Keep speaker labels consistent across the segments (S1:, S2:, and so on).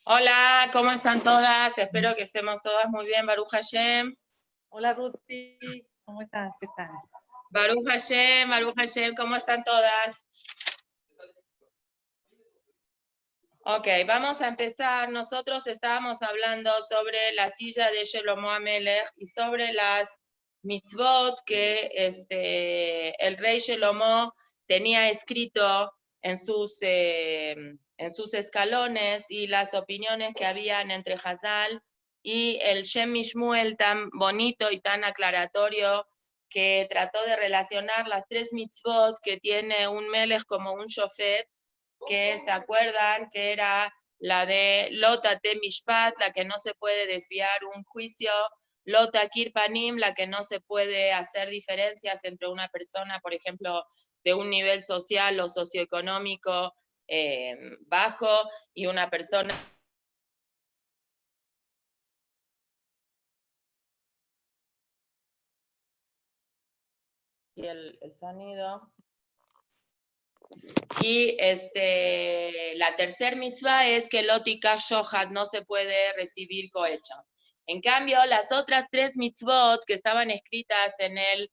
S1: Hola, ¿cómo están todas? Espero que estemos todas muy bien, Baruch Hashem.
S2: Hola Ruti, ¿cómo estás? ¿Qué tal?
S1: Baruch Hashem, ¿cómo están todas? Ok, vamos a empezar. Nosotros estábamos hablando sobre la silla de Shlomo Amelech y sobre las mitzvot que el rey Shlomo tenía escrito en sus escalones y las opiniones que habían entre Hazal y el Shem Mishmuel tan bonito y tan aclaratorio que trató de relacionar las tres mitzvot que tiene un Melech como un shofet, que se acuerdan que era la de Lota Te Mishpat, la que no se puede desviar un juicio, Lota Kirpanim, la que no se puede hacer diferencias entre una persona, por ejemplo, de un nivel social o socioeconómico bajo y una persona. Y el sonido. Y la tercer mitzvah es que Lotika Shohat no se puede recibir cohecho. En cambio, las otras tres mitzvot que estaban escritas en el,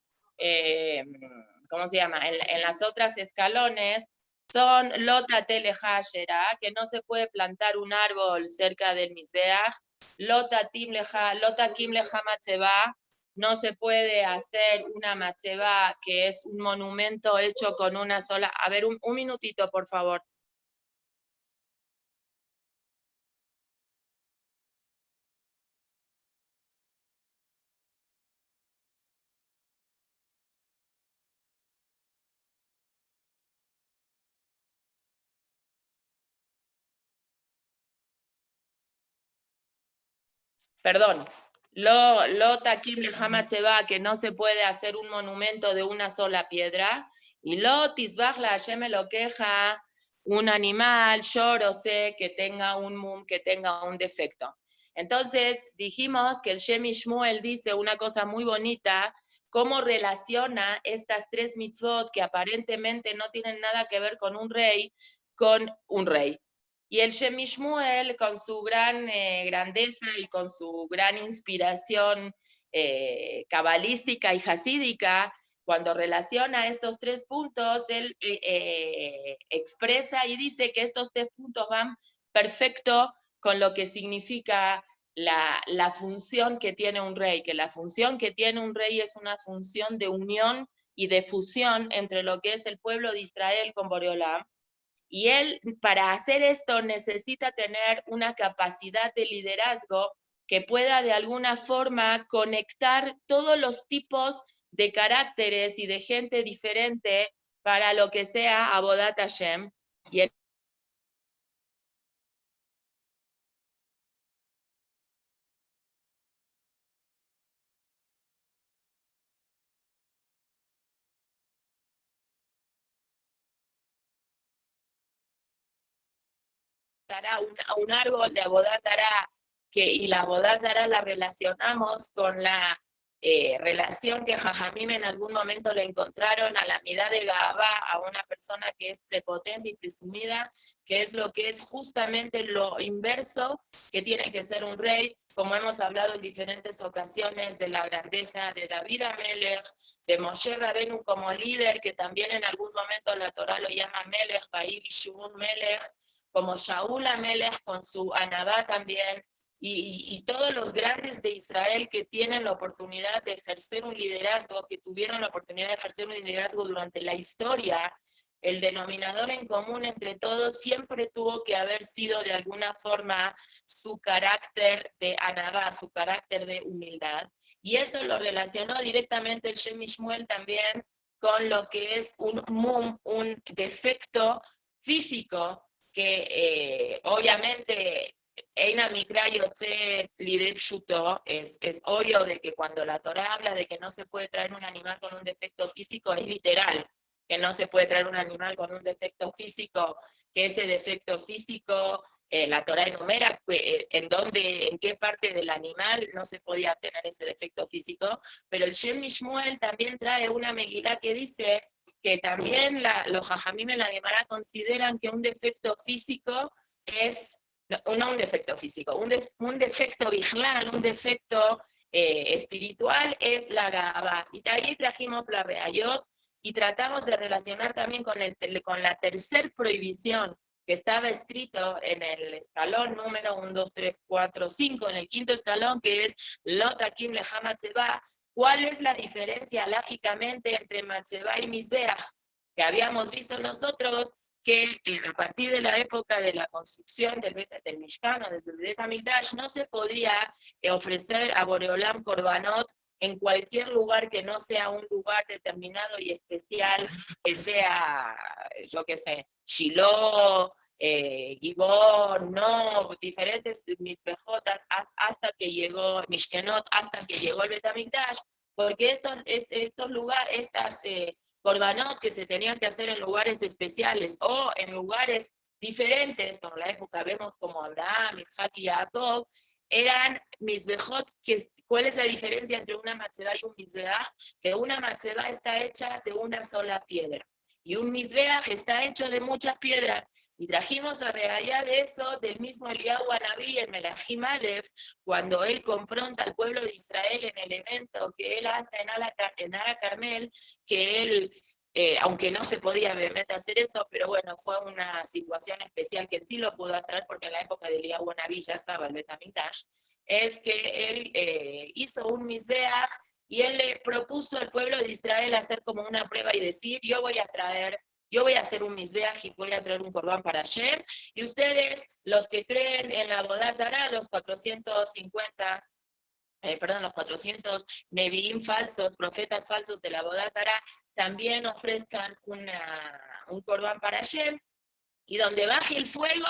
S1: ¿cómo se llama? En las otras escalones, son Lota Telehashera, que no se puede plantar un árbol cerca del Mizbeach, Lota Kim Leha Matzeba, no se puede hacer una matzeba, que es un monumento hecho con una sola. A ver, un minutito, por favor. Perdón. Lo takim lejamatzeba, que no se puede hacer un monumento de una sola piedra. Y lo tisbach la Hashem lo queja un animal, sé que tenga un mum, que tenga un defecto. Entonces dijimos que el Shem Shmuel dice una cosa muy bonita, cómo relaciona estas tres mitzvot que aparentemente no tienen nada que ver con un rey, Y el Shem Shmuel, con su gran grandeza y con su gran inspiración cabalística y hasídica, cuando relaciona estos tres puntos, él expresa y dice que estos tres puntos van perfecto con lo que significa la función que tiene un rey, que la función que tiene un rey es una función de unión y de fusión entre lo que es el pueblo de Israel con Boreolam. Y él, para hacer esto, necesita tener una capacidad de liderazgo que pueda de alguna forma conectar todos los tipos de caracteres y de gente diferente para lo que sea Avodat Hashem. Y él dará un árbol de Avodat Zará, y la Avodat Zará la relacionamos con la relación que Jajamim en algún momento le encontraron a la mitad de Gabá, a una persona que es prepotente y presumida, que es lo que es justamente lo inverso que tiene que ser un rey, como hemos hablado en diferentes ocasiones de la grandeza de David Amelech, de Moshe Rabenu como líder, que también en algún momento la Torah lo llama Melech, Baí Bishun Melech, como Shaul Amelech con su Anabá también, y todos los grandes de Israel que tienen la oportunidad de ejercer un liderazgo, que tuvieron la oportunidad de ejercer un liderazgo durante la historia, el denominador en común entre todos siempre tuvo que haber sido de alguna forma su carácter de Anabá, su carácter de humildad. Y eso lo relacionó directamente el Shem Shmuel también con lo que es un mum, un defecto físico que obviamente Eina Mikra Yotze Lider Pshuto, es obvio de que cuando la Torah habla de que no se puede traer un animal con un defecto físico, es literal, que no se puede traer un animal con un defecto físico, que ese defecto físico, la Torah enumera en qué parte del animal no se podía tener ese defecto físico, pero el Shem Mishmuel también trae una Megilá que dice que también los Jajamim en la Gemara consideran que un defecto físico es no un defecto físico, un defecto vigilal, un defecto espiritual es la gaba. Y de ahí trajimos la reayot y tratamos de relacionar también con la tercer prohibición que estaba escrito en el escalón número 1, 2, 3, 4, 5, en el quinto escalón, que es Lot Akim Leha Matzeba. ¿Cuál es la diferencia lógicamente entre Matzeba y Mizbeach? Que habíamos visto nosotros que a partir de la época de la construcción del Mishkan, desde el Bet HaMikdash, no se podía ofrecer a Boreolam Korbanot en cualquier lugar que no sea un lugar determinado y especial, que sea, yo qué sé, Shiloh, Gibor, no, diferentes Mizbejotas, hasta que llegó Mishkenot, hasta que llegó el Bet HaMikdash, porque estos lugares, estas Korbanot que se tenían que hacer en lugares especiales o en lugares diferentes, como en la época vemos como Abraham, Isaac y Jacob, eran Mizbejot. ¿Cuál es la diferencia entre una Matzeba y un Mizbeach? Que una Matzeba está hecha de una sola piedra y un Mizbeach está hecho de muchas piedras. Y trajimos la realidad de eso del mismo Eliyahu Anabí en Melahim Aleph, cuando él confronta al pueblo de Israel en el evento que él hace en Ara Carmel, que él, aunque no se podía realmente hacer eso, pero bueno, fue una situación especial que sí lo pudo hacer, porque en la época de Eliyahu Anabí ya estaba el Bet HaMikdash, es que él hizo un Mizbeach y él le propuso al pueblo de Israel hacer como una prueba y decir, yo voy a hacer un Mizbeach y voy a traer un Corbán para Hashem, y ustedes, los que creen en la Avodah Zará, los 400 Nevi'im falsos, profetas falsos de la Avodah Zará, también ofrezcan un Corbán para Hashem, y donde baje el fuego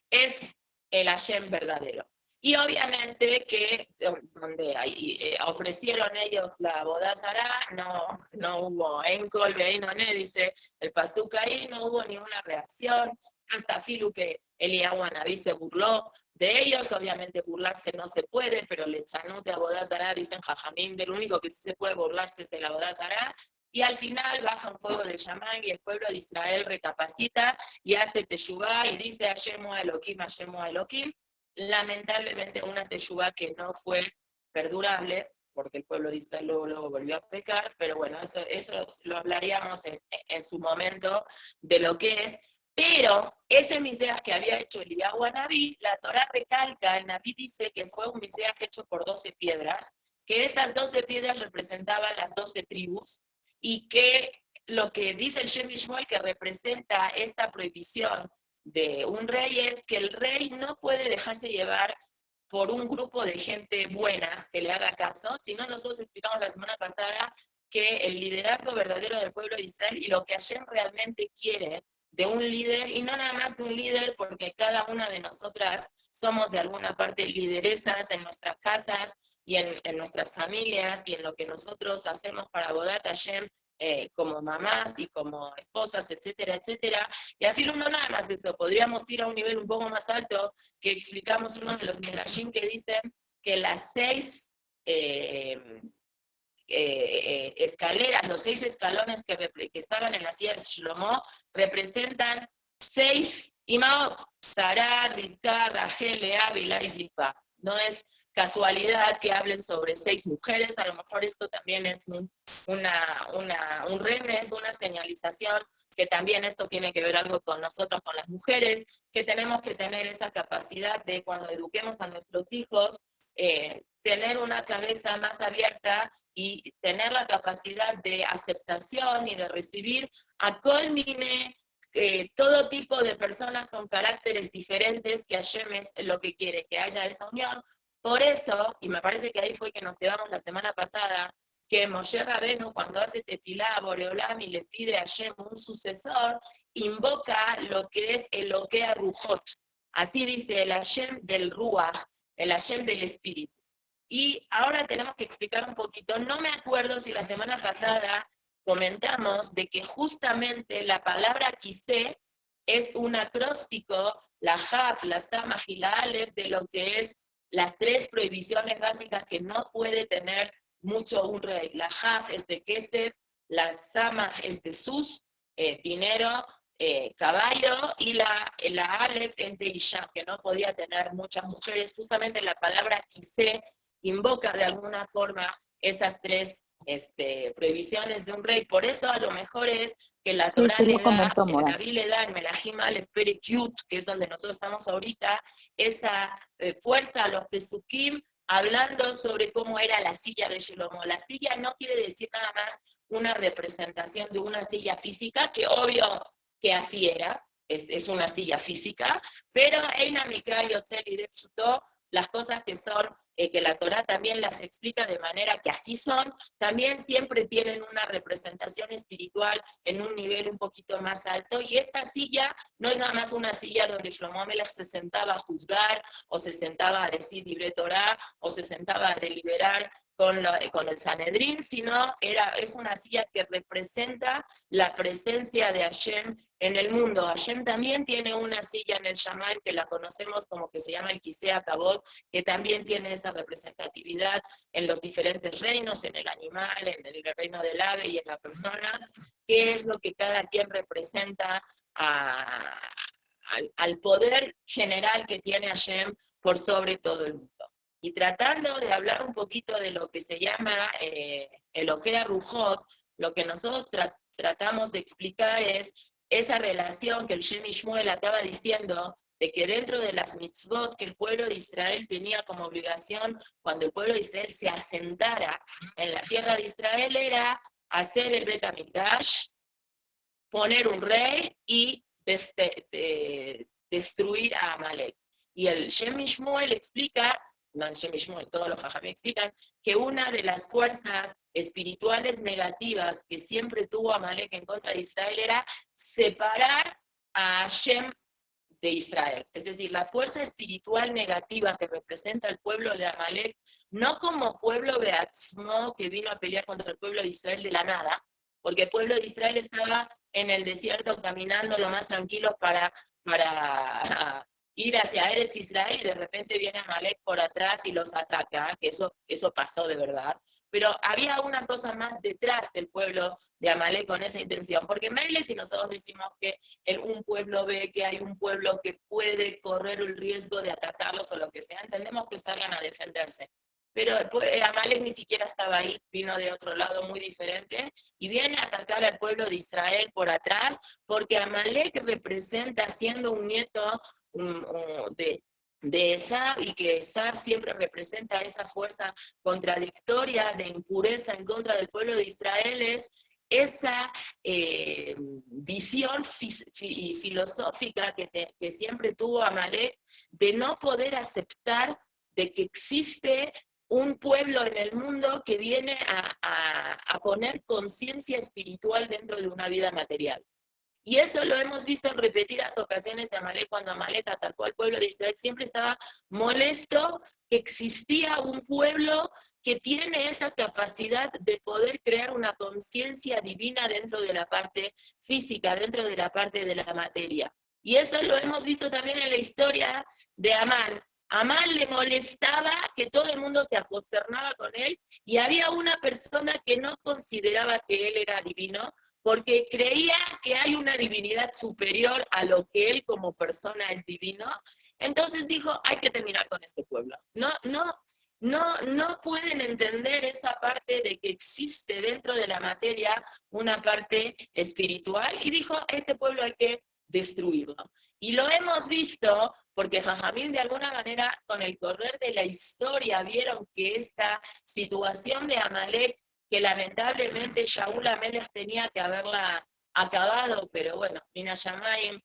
S1: es el Hashem verdadero. Y obviamente que donde ofrecieron ellos la Avodah Zará, no hubo Enkol Beinoné, dice el Pasuk ahí, no hubo ninguna reacción, hasta Filu que Eliyahu Anabí se burló de ellos. Obviamente burlarse no se puede, pero el Tzanut de Avodah Zará, dicen Jajamim, del único que sí se puede burlarse es de la Avodah Zará. Y al final baja un fuego del Shamán y el pueblo de Israel recapacita y hace teshuvá y dice Hashemu Elohim, Hashemu Elohim. Lamentablemente una teshuvá que no fue perdurable, porque el pueblo de Israel luego volvió a pecar, pero bueno, eso lo hablaríamos en su momento de lo que es. Pero ese Mizbeach que había hecho Eliyahu Anabí, la Torá recalca, el Nabí dice que fue un Mizbeach hecho por 12 piedras, que estas 12 piedras representaban las 12 tribus, y que lo que dice el Shem Mishmuel que representa esta prohibición de un rey es que el rey no puede dejarse llevar por un grupo de gente buena que le haga caso, sino nosotros explicamos la semana pasada que el liderazgo verdadero del pueblo de Israel y lo que Hashem realmente quiere de un líder, y no nada más de un líder, porque cada una de nosotras somos de alguna parte lideresas en nuestras casas y en nuestras familias y en lo que nosotros hacemos para Avodat Hashem, como mamás y como esposas, etcétera, etcétera. Y al fin no nada más de eso, podríamos ir a un nivel un poco más alto, que explicamos uno de los Midrashim que dicen que las 6 escaleras, los 6 escalones que estaban en la silla de Shlomo, representan 6 imaot, Sará, Rivka, Rachel, Lea, Bilá y Zilpa. No es casualidad que hablen sobre 6 mujeres, a lo mejor esto también es un remes, una señalización, que también esto tiene que ver algo con nosotros, con las mujeres, que tenemos que tener esa capacidad de cuando eduquemos a nuestros hijos, tener una cabeza más abierta y tener la capacidad de aceptación y de recibir a colmine, todo tipo de personas con caracteres diferentes, que Hashem es lo que quiere, que haya esa unión. Por eso, y me parece que ahí fue que nos quedamos la semana pasada, que Moshe Rabenu, cuando hace tefilá a Boreolam y le pide a Hashem un sucesor, invoca lo que es el Elokea Rujot. Así dice el Hashem del Ruach, el Hashem del Espíritu. Y ahora tenemos que explicar un poquito, no me acuerdo si la semana pasada comentamos de que justamente la palabra Kisé es un acróstico, la Haf, la Samaj y la Aleph, de lo que es las 3 prohibiciones básicas que no puede tener mucho un rey. La Haf es de Kesef, la Samaj es de Sus, dinero, caballo, y la Aleph es de Isha, que no podía tener muchas mujeres. Justamente la palabra Kisé invoca de alguna forma esas tres prohibiciones de un rey. Por eso a lo mejor es que la Torá le da, David le da en Melahim Aleph Perek Yud, que es donde nosotros estamos ahorita, esa fuerza a los Pesukim, hablando sobre cómo era la silla de Shlomo. La silla no quiere decir nada más una representación de una silla física, que obvio que así era, es una silla física, pero Eina Mikra Yotzer y de Pshuto, las cosas que son, que la Torá también las explica de manera que así son, también siempre tienen una representación espiritual en un nivel un poquito más alto, y esta silla no es nada más una silla donde Shlomo Amelech se sentaba a juzgar, o se sentaba a decir libre Torá, o se sentaba a deliberar con el Sanedrín, sino es una silla que representa la presencia de Hashem en el mundo. Hashem también tiene una silla en el Shamayim que la conocemos como que se llama el Kisei HaKavod, que también tiene esa representatividad en los diferentes reinos, en el animal, en el reino del ave y en la persona, que es lo que cada quien representa al poder general que tiene Hashem por sobre todo el mundo. Y tratando de hablar un poquito de lo que se llama el Ojea Rujot, lo que nosotros tratamos de explicar es esa relación que el Shem Shmuel acaba diciendo, de que dentro de las mitzvot que el pueblo de Israel tenía como obligación, cuando el pueblo de Israel se asentara en la tierra de Israel, era hacer el Bet HaMikdash, poner un rey y destruir a Amalek. Y el Shem Shmuel explica, no el Shem Shmuel, todos los Jajamim explican, que una de las fuerzas espirituales negativas que siempre tuvo Amalek en contra de Israel era separar a Hashem de Israel. Es decir, la fuerza espiritual negativa que representa el pueblo de Amalek, no como pueblo beatzmo que vino a pelear contra el pueblo de Israel de la nada, porque el pueblo de Israel estaba en el desierto caminando lo más tranquilo para ir hacia Eretz Israel, y de repente viene Amalek por atrás y los ataca, que eso pasó de verdad. Pero había una cosa más detrás del pueblo de Amalek con esa intención, porque Meile, si nosotros decimos que un pueblo ve que hay un pueblo que puede correr el riesgo de atacarlos o lo que sea, entendemos que salgan a defenderse. Pero Amalek ni siquiera estaba ahí, vino de otro lado muy diferente, y viene a atacar al pueblo de Israel por atrás, porque Amalek representa, siendo un nieto de Esab, y que Esab siempre representa esa fuerza contradictoria de impureza en contra del pueblo de Israel, es esa visión filosófica que siempre tuvo Amalek, de no poder aceptar de que existe un pueblo en el mundo que viene a poner conciencia espiritual dentro de una vida material. Y eso lo hemos visto en repetidas ocasiones de Amalek. Cuando Amalek atacó al pueblo de Israel, siempre estaba molesto que existía un pueblo que tiene esa capacidad de poder crear una conciencia divina dentro de la parte física, dentro de la parte de la materia. Y eso lo hemos visto también en la historia de Amán. Amán le molestaba que todo el mundo se aposternaba con él, y había una persona que no consideraba que él era divino, porque creía que hay una divinidad superior a lo que él como persona es divino. Entonces dijo, hay que terminar con este pueblo. No pueden entender esa parte de que existe dentro de la materia una parte espiritual, y dijo, este pueblo hay que destruirlo. Y lo hemos visto porque Jajamín de alguna manera con el correr de la historia vieron que esta situación de Amalek, que lamentablemente Shaul Amelech tenía que haberla acabado, pero bueno, Mina Shamayim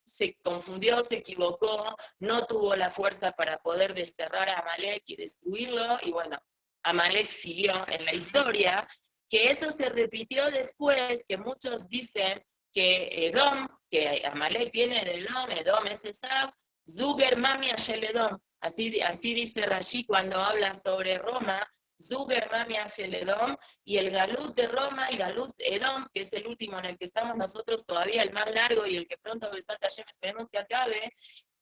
S1: se confundió, se equivocó, no tuvo la fuerza para poder desterrar a Amalek y destruirlo, y bueno, Amalek siguió en la historia, que eso se repitió después, que muchos dicen que Edom, que Amalek viene de Edom es Esab, Zuger Mami Ashel Edom, así dice Rashi cuando habla sobre Roma, Zuger Mami Ashel Edom, y el Galut de Roma, el Galut Edom, que es el último en el que estamos nosotros todavía, el más largo y el que pronto esperemos que acabe,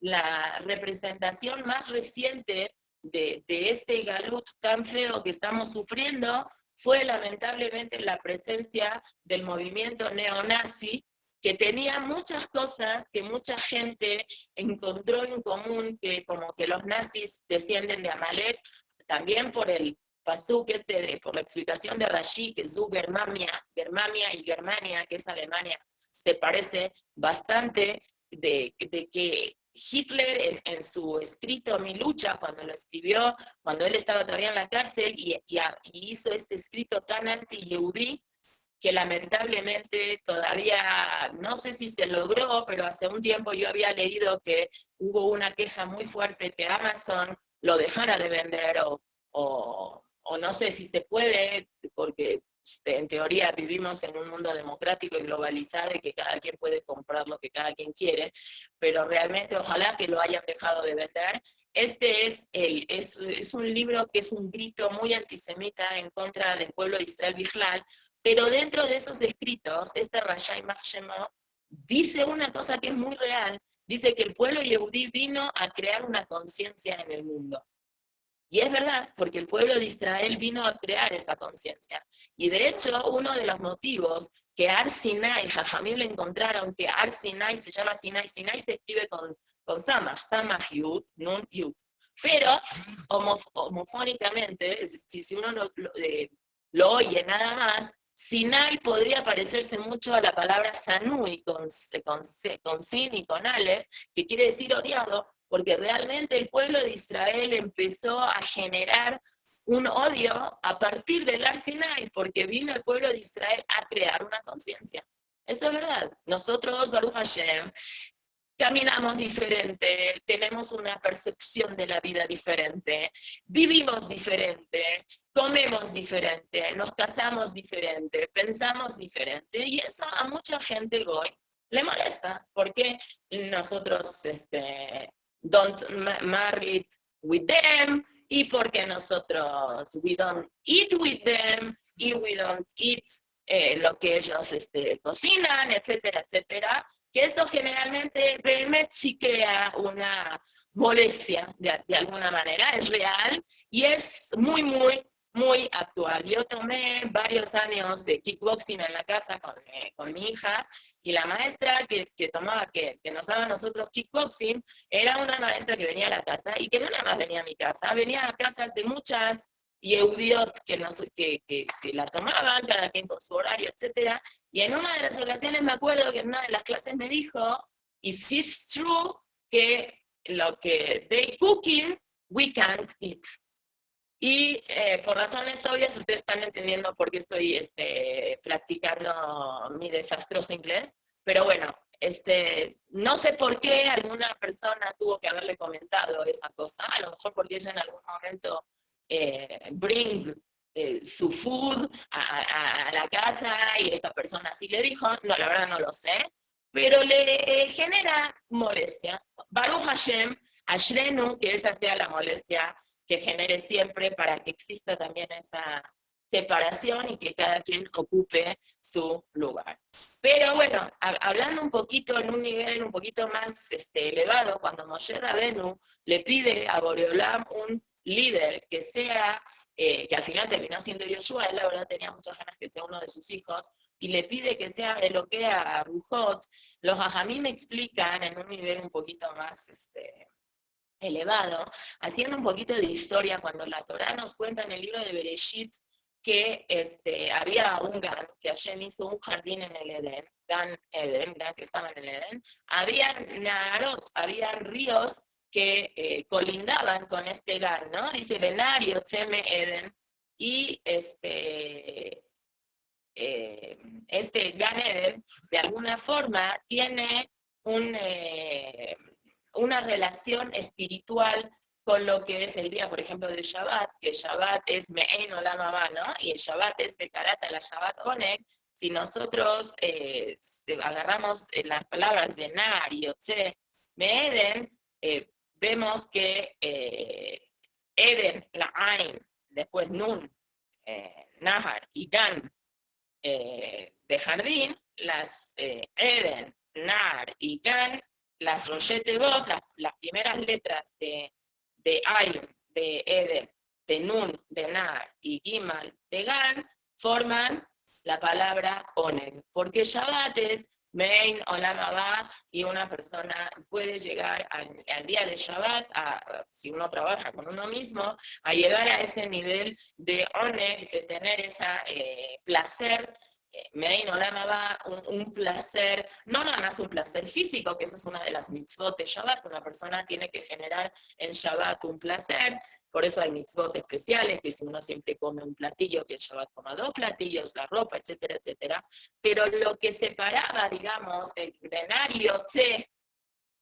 S1: la representación más reciente de este Galut tan feo que estamos sufriendo fue lamentablemente la presencia del movimiento neonazi, que tenía muchas cosas que mucha gente encontró en común, que como que los nazis descienden de Amalek, también por el pasuk por la explicación de Rashi, que su Germania y Germania, que es Alemania, se parece bastante de que Hitler en su escrito Mi lucha, cuando lo escribió, cuando él estaba todavía en la cárcel, y hizo este escrito tan anti-yehudí, que lamentablemente todavía, no sé si se logró, pero hace un tiempo yo había leído que hubo una queja muy fuerte que Amazon lo dejara de vender o no sé si se puede, porque en teoría vivimos en un mundo democrático y globalizado y que cada quien puede comprar lo que cada quien quiere, pero realmente ojalá que lo hayan dejado de vender. Este es un libro que es un grito muy antisemita en contra del pueblo de Israel Bijlal, pero dentro de esos escritos, este Rashai Machshemo dice una cosa que es muy real, dice que el pueblo yehudí vino a crear una conciencia en el mundo. Y es verdad, porque el pueblo de Israel vino a crear esa conciencia. Y de hecho, uno de los motivos que Ar Sinai, Jajamim le encontraron que Ar Sinai se llama Sinai, Sinai se escribe con Samach Yud, Nun Yud. Pero homofónicamente, si uno lo oye nada más, Sinai podría parecerse mucho a la palabra Sanui, con sin y con Aleph, que quiere decir odiado, porque realmente el pueblo de Israel empezó a generar un odio a partir del Ar Sinai, porque vino el pueblo de Israel a crear una conciencia. Eso es verdad. Nosotros, Baruch Hashem, caminamos diferente, tenemos una percepción de la vida diferente, vivimos diferente, comemos diferente, nos casamos diferente, pensamos diferente, y eso a mucha gente hoy le molesta, porque nosotros don't marry with them, y porque nosotros we don't eat with them, y we don't eat lo que ellos cocinan, etcétera, etcétera, que eso generalmente realmente sí crea una molestia de alguna manera, es real y es muy, muy, muy actual. Yo tomé varios años de kickboxing en la casa con mi hija, y la maestra que nos daba a nosotros kickboxing era una maestra que venía a la casa, y que no nada más venía a mi casa, venía a casas de muchas Yehudiot que la tomaban, cada quien con su horario, etc. Y en una de las ocasiones me acuerdo que en una de las clases me dijo, if it's true, que lo que they cooking, we can't eat. Y por razones obvias, ustedes están entendiendo por qué estoy practicando mi desastroso inglés, pero bueno, no sé por qué alguna persona tuvo que haberle comentado esa cosa, a lo mejor porque ella en algún momento bring su food a la casa y esta persona así le dijo, no, la verdad no lo sé, pero le genera molestia. Baruch Hashem, Ashrenu, que esa sea la molestia que genere siempre, para que exista también esa separación y que cada quien ocupe su lugar. Pero bueno, hablando un poquito en un nivel un poquito más elevado, cuando Moshe Rabenu le pide a Boreolam un líder que sea, que al final terminó siendo Yoshua, él la verdad tenía muchas ganas que sea uno de sus hijos, y le pide que sea Eloquea a Rujot, los Jajamim me explican en un nivel un poquito más elevado, haciendo un poquito de historia, cuando la Torá nos cuenta en el libro de Bereshit que había un Gan, que Hashem hizo un jardín en el Edén, Gan que estaba en el Edén, habían Naharot, habían ríos que colindaban con este Gan, ¿no? Dice Benar y Yotzeme Eden, y Gan Eden, de alguna forma, tiene una relación espiritual con lo que es el día, por ejemplo, del Shabbat, que el Shabbat es Me'en Olam Haba, ¿no? Y el Shabbat es de Karata, la Shabbat Oneg. Si nosotros agarramos las palabras de Nar y Yotze Me'eden, vemos que Eden, la Ain, después Nun, Nahar y Gan, de jardín, las Eden, Nar y Gan, las Roshete Bot, las primeras letras de Ain, de Eden, de Nun, de Nar y Gimal, de Gan, forman la palabra Oneg, porque Shabbat es Mein Olam Haba, y una persona puede llegar al día de Shabbat, si uno trabaja con uno mismo, a llegar a ese nivel de one, de tener ese placer, Mein Olam Haba, un placer, no nada más un placer físico, que esa es una de las mitzvot de Shabbat, una persona tiene que generar en Shabbat un placer. Por eso hay mitzvot especiales, que si uno siempre come un platillo, que el Shabbat coma 2 platillos, la ropa, etcétera, etcétera. Pero lo que separaba, digamos, el Nar y Yotze,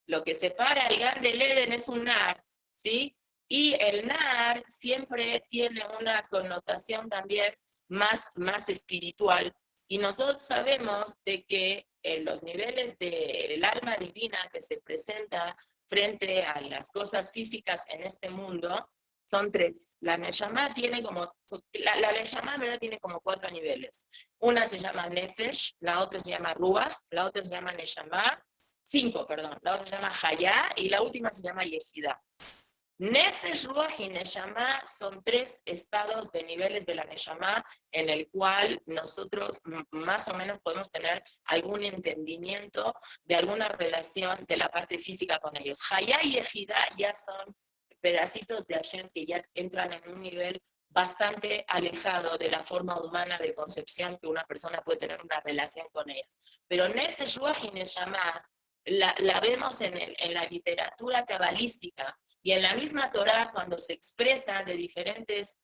S1: lo que separa el Gan del Eden es un Nar, ¿sí? Y el Nar siempre tiene una connotación también más espiritual. Y nosotros sabemos de que los niveles del alma divina que se presenta frente a las cosas físicas en este mundo, son 3. La Neshama tiene como, la Neshama, ¿verdad? Tiene como 4 niveles. Una se llama Nefesh, la otra se llama Ruach, la otra se llama Neshama, 5, perdón, la otra se llama Hayá y la última se llama Yehida. Nefesh, Ruach y Neshama son 3 estados de niveles de la Neshama en el cual nosotros más o menos podemos tener algún entendimiento de alguna relación de la parte física con ellos. Hayá y Yehida ya son pedacitos de Hashem que ya entran en un nivel bastante alejado de la forma humana de concepción que una persona puede tener una relación con ellas. Pero Nefesh, Ruach y Neshama la vemos en la literatura cabalística y en la misma Torá cuando se expresa de diferentes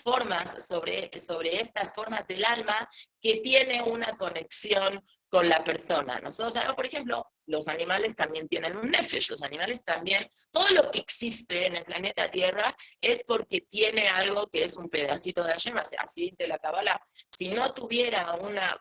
S1: formas sobre estas formas del alma que tiene una conexión con la persona. Nosotros sabemos, por ejemplo, los animales también tienen un nefesh, los animales también, todo lo que existe en el planeta Tierra es porque tiene algo que es un pedacito de Hashem, así dice la Kabbalah. Si no tuviera una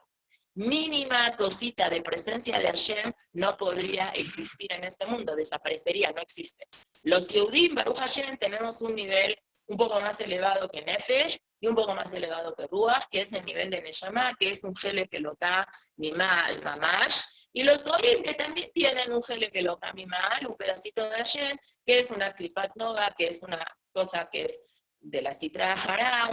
S1: mínima cosita de presencia de Hashem, no podría existir en este mundo, desaparecería, no existe. Los Yehudim, Baruch Hashem, tenemos un nivel un poco más elevado que Nefesh y un poco más elevado que Ruach, que es el nivel de Neshama, que es un Hele Pelotá Mimal Mamash, y los Goyim, que también tienen un Hele Pelotá Mimal, un pedacito de Hashem, que es una Klipat Noga, que es una cosa que es de la Sitra Hará,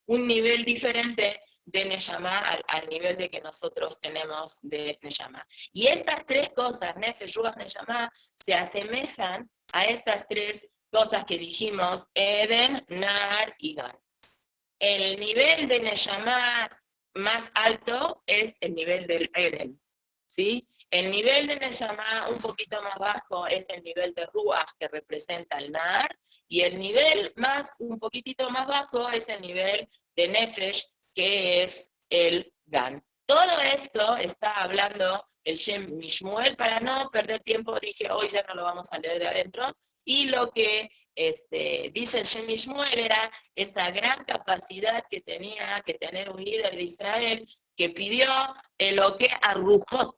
S1: un nivel diferente de Neshama al nivel de que nosotros tenemos de Neshama. Y estas 3 cosas, Nefesh, Ruach, Neshama, se asemejan a estas 3 cosas que dijimos, Eden, Nar y Gan. El nivel de Neshama más alto es el nivel del Eden, ¿sí? El nivel de Neshama un poquito más bajo es el nivel de Ruach, que representa el Nar, y el nivel un poquitito más bajo es el nivel de Nefesh, que es el Gan. Todo esto está hablando el Shem Mishmuel. Para no perder tiempo, dije, hoy ya no lo vamos a leer de adentro, y lo que dice el Shem Mishmuel era esa gran capacidad que tenía que tener un líder de Israel, que pidió Eloque a Ruhot,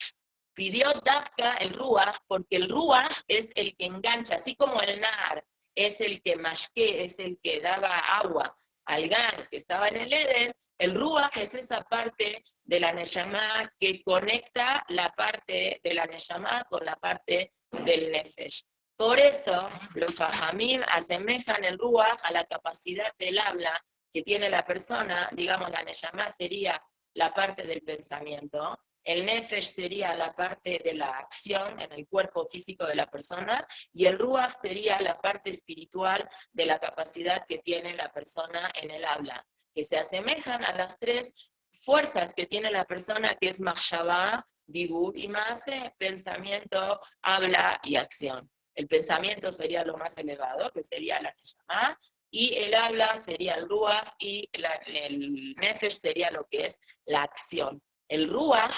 S1: pidió Dafka el Ruach, porque el Ruach es el que engancha, así como el Nar es el que mashke, es el que daba agua al Gan que estaba en el Eden, el Ruach es esa parte de la Neshama que conecta la parte de la Neshama con la parte del Nefesh. Por eso los Fajamim asemejan el Ruach a la capacidad del habla que tiene la persona. Digamos, la Neshama sería la parte del pensamiento, el Nefesh sería la parte de la acción en el cuerpo físico de la persona, y el Ruach sería la parte espiritual de la capacidad que tiene la persona en el habla, que se asemejan a las 3 fuerzas que tiene la persona, que es Machshavá, Dibur y Maase, pensamiento, habla y acción. El pensamiento sería lo más elevado, que sería la Neshama, y el habla sería el Ruach, y el Nefesh sería lo que es la acción. El Ruach,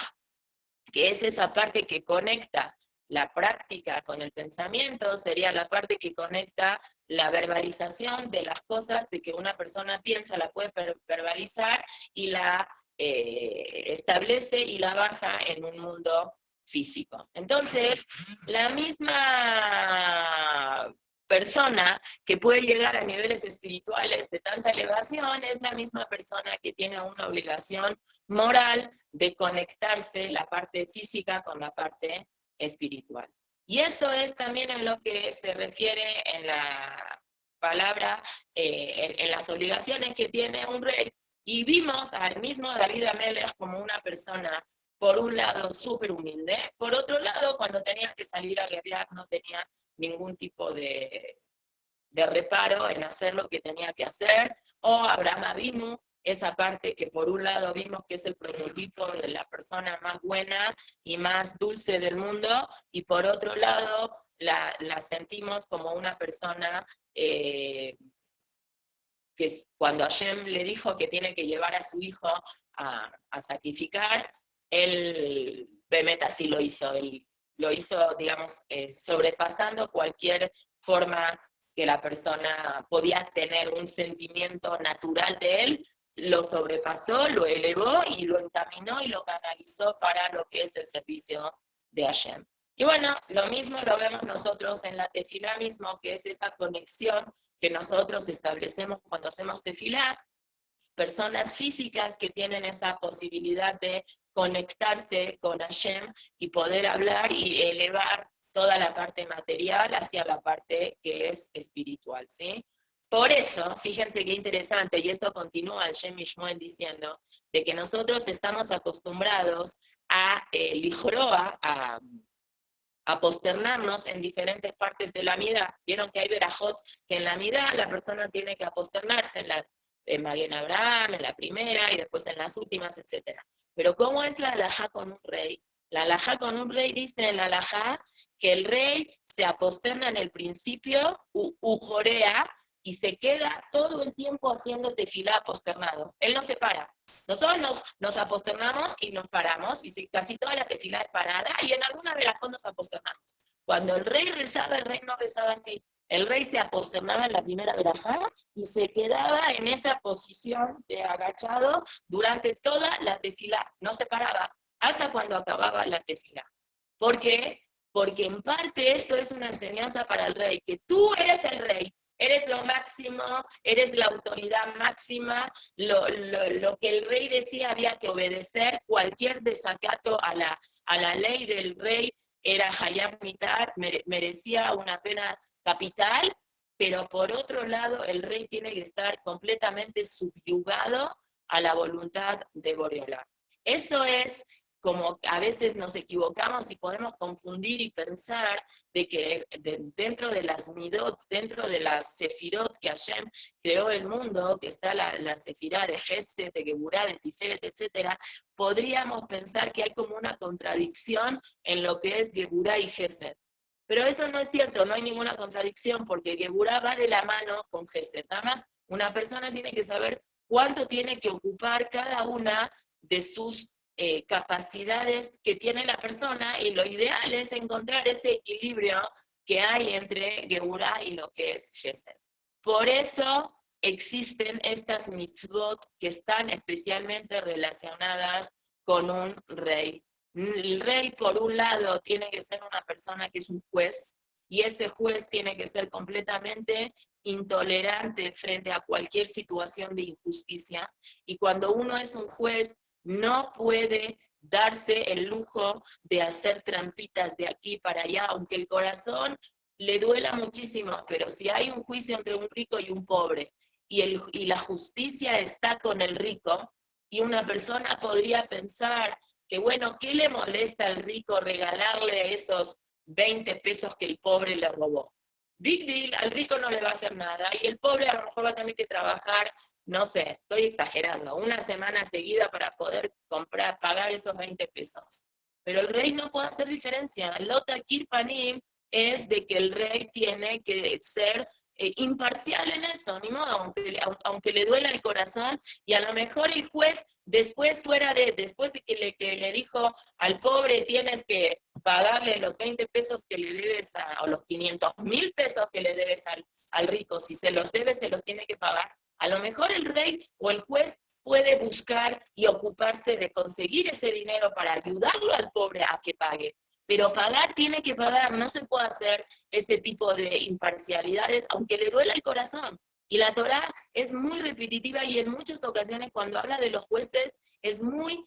S1: que es esa parte que conecta la práctica con el pensamiento, sería la parte que conecta la verbalización de las cosas, de que una persona piensa, la puede verbalizar y la establece y la baja en un mundo físico. Entonces, la misma persona que puede llegar a niveles espirituales de tanta elevación es la misma persona que tiene una obligación moral de conectarse la parte física con la parte espiritual. Y eso es también en lo que se refiere en la palabra, en las obligaciones que tiene un rey. Y vimos al mismo David Amelech como una persona por un lado súper humilde, por otro lado cuando tenía que salir a guerrear no tenía ningún tipo de reparo en hacer lo que tenía que hacer, o Abraham Avinu, esa parte que por un lado vimos que es el prototipo de la persona más buena y más dulce del mundo, y por otro lado la sentimos como una persona que cuando Hashem le dijo que tiene que llevar a su hijo a sacrificar, él Bemet así lo hizo, él lo hizo, digamos, sobrepasando cualquier forma que la persona podía tener un sentimiento natural de él, lo sobrepasó, lo elevó y lo encaminó y lo canalizó para lo que es el servicio de Hashem. Y bueno, lo mismo lo vemos nosotros en la tefilá mismo, que es esa conexión que nosotros establecemos cuando hacemos tefilá, personas físicas que tienen esa posibilidad de conectarse con Hashem y poder hablar y elevar toda la parte material hacia la parte que es espiritual, ¿sí? Por eso, fíjense qué interesante, y esto continúa el Shem Mishmuel diciendo, de que nosotros estamos acostumbrados a lijroa, a posternarnos en diferentes partes de la vida. Vieron que hay verajot que en la vida la persona tiene que posternarse en Maguen Abraham, en la primera y después en las últimas, etc. Pero ¿cómo es la alajá con un rey? La alajá con un rey dice en la alajá que el rey se aposterna en el principio, ujorea, y se queda todo el tiempo haciendo tefilá posternado. Él no se para. Nosotros nos aposternamos y nos paramos, y casi toda la tefilá es parada, y en alguna verajot nos aposternamos. Cuando el rey rezaba, el rey no rezaba así. El rey se aposternaba en la primera verajá y se quedaba en esa posición de agachado durante toda la tefilá. No se paraba hasta cuando acababa la tefilá. ¿Por qué? Porque en parte esto es una enseñanza para el rey, que tú eres el rey. Eres lo máximo, eres la autoridad máxima, lo que el rey decía había que obedecer, cualquier desacato a la ley del rey era hayab mitar, merecía una pena capital, pero por otro lado el rey tiene que estar completamente subyugado a la voluntad de Boreolá. Eso es como a veces nos equivocamos y podemos confundir y pensar de que dentro de las midot, dentro de las sefirot que Hashem creó el mundo, que está la sefirá de Gesed, de Geburá, de Tiferet, etc., podríamos pensar que hay como una contradicción en lo que es Geburá y Gesed. Pero eso no es cierto, no hay ninguna contradicción, porque Geburá va de la mano con Gesed. Nada más una persona tiene que saber cuánto tiene que ocupar cada una de sus capacidades que tiene la persona, y lo ideal es encontrar ese equilibrio que hay entre Geburá y lo que es Gesed. Por eso existen estas mitzvot que están especialmente relacionadas con un rey. El rey, por un lado, tiene que ser una persona que es un juez, y ese juez tiene que ser completamente intolerante frente a cualquier situación de injusticia. Y cuando uno es un juez, no puede darse el lujo de hacer trampitas de aquí para allá, aunque el corazón le duela muchísimo, pero si hay un juicio entre un rico y un pobre, y la justicia está con el rico, y una persona podría pensar que, bueno, ¿qué le molesta al rico regalarle esos 20 pesos que el pobre le robó? Big deal, al rico no le va a hacer nada, y el pobre a lo mejor va a tener que trabajar, no sé, estoy exagerando, una semana seguida para poder pagar esos 20 pesos. Pero el rey no puede hacer diferencia. Lota Kirpanim es de que el rey tiene que ser imparcial en eso, ni modo, aunque le duela el corazón, y a lo mejor el juez después de que le dijo al pobre tienes que pagarle los 20 pesos que le debes o los 500,000 pesos que le debes al rico, si se los debe se los tiene que pagar, a lo mejor el rey o el juez puede buscar y ocuparse de conseguir ese dinero para ayudarlo al pobre a que pague. Pero pagar tiene que pagar, no se puede hacer ese tipo de imparcialidades, aunque le duela el corazón. Y la Torá es muy repetitiva, y en muchas ocasiones cuando habla de los jueces es muy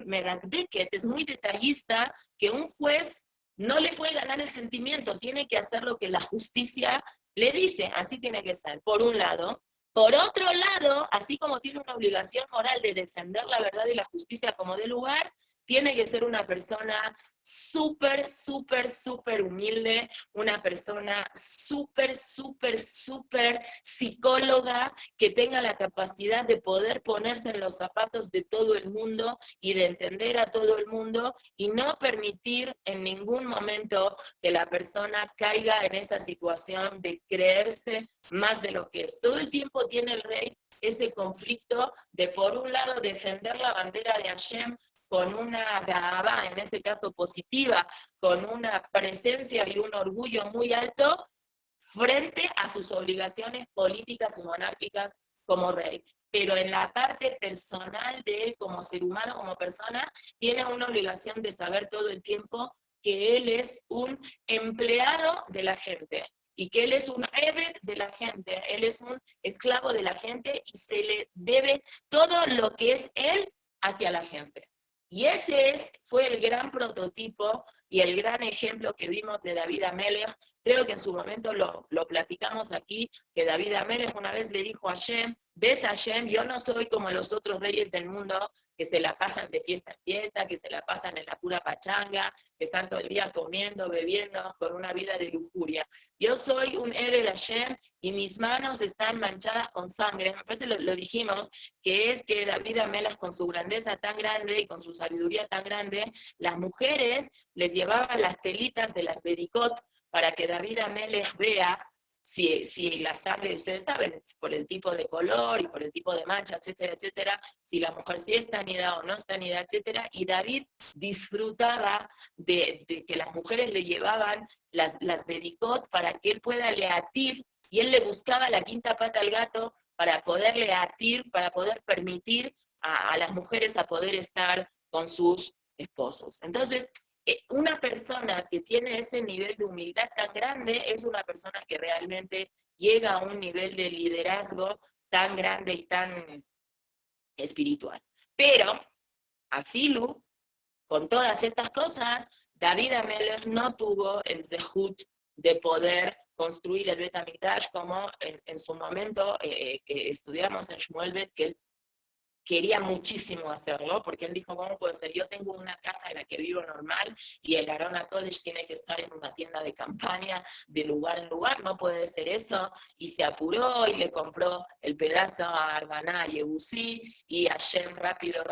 S1: merakdeket, es muy detallista, que un juez no le puede ganar el sentimiento, tiene que hacer lo que la justicia le dice, así tiene que ser, por un lado. Por otro lado, así como tiene una obligación moral de defender la verdad y la justicia como de lugar, tiene que ser una persona súper, súper, súper humilde, una persona súper, súper, súper psicóloga, que tenga la capacidad de poder ponerse en los zapatos de todo el mundo y de entender a todo el mundo y no permitir en ningún momento que la persona caiga en esa situación de creerse más de lo que es. Todo el tiempo tiene el rey ese conflicto de, por un lado, defender la bandera de Hashem con una gabá, en este caso positiva, con una presencia y un orgullo muy alto, frente a sus obligaciones políticas y monárquicas como rey. Pero en la parte personal de él como ser humano, como persona, tiene una obligación de saber todo el tiempo que él es un empleado de la gente y que él es un eved de la gente, él es un esclavo de la gente y se le debe todo lo que es él hacia la gente. Y ese fue el gran prototipo y el gran ejemplo que vimos de David Amelech. Creo que en su momento lo platicamos aquí, que David Amelech una vez le dijo a Hashem, ves Hashem, yo no soy como los otros reyes del mundo que se la pasan de fiesta en fiesta, que se la pasan en la pura pachanga, que están todo el día comiendo, bebiendo, con una vida de lujuria. Yo soy un Eved Hashem y mis manos están manchadas con sangre. Me parece lo dijimos, que es que David Amelech, con su grandeza tan grande y con su sabiduría tan grande, las mujeres les llevaban las telitas de las Bedikot para que David Amelech vea si la sangre, ustedes saben, por el tipo de color y por el tipo de mancha, etcétera, etcétera, si la mujer sí está anida o no está anida, etcétera, y David disfrutaba de que las mujeres le llevaban las Bedikot para que él pueda leatir, y él le buscaba la quinta pata al gato para poderle atir, para poder permitir a las mujeres a poder estar con sus esposos. Entonces, una persona que tiene ese nivel de humildad tan grande es una persona que realmente llega a un nivel de liderazgo tan grande y tan espiritual. Pero, a Filu, con todas estas cosas, David Amelech no tuvo el zehut de poder construir el Bet HaMikdash como en su momento estudiamos en Shmuel Bet, que él quería muchísimo hacerlo, porque él dijo, ¿cómo puede ser? Yo tengo una casa en la que vivo normal y el Aarón HaKodesh tiene que estar en una tienda de campaña de lugar en lugar, no puede ser eso, y se apuró y le compró el pedazo a Arbaná y Yebusí, y Hashem rápido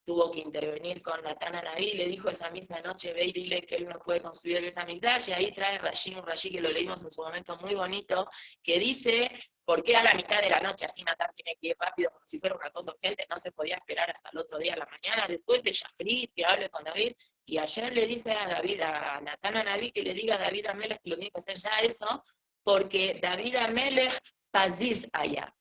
S1: tuvo que intervenir con Natán Anabí, le dijo esa misma noche, ve y dile que él no puede construir el Bet HaMikdash, y ahí trae Rashi, un Rashi que lo leímos en su momento muy bonito, que dice, ¿por qué a la mitad de la noche así Natán tiene que ir rápido como si fuera una cosa urgente? No se podía esperar hasta el otro día a la mañana, después de Shachrit, que hable con David. Y ayer le dice a David, a Natán Anabí, que le diga a David Amelech que lo tiene que hacer ya eso, porque David Amelech paziz allá.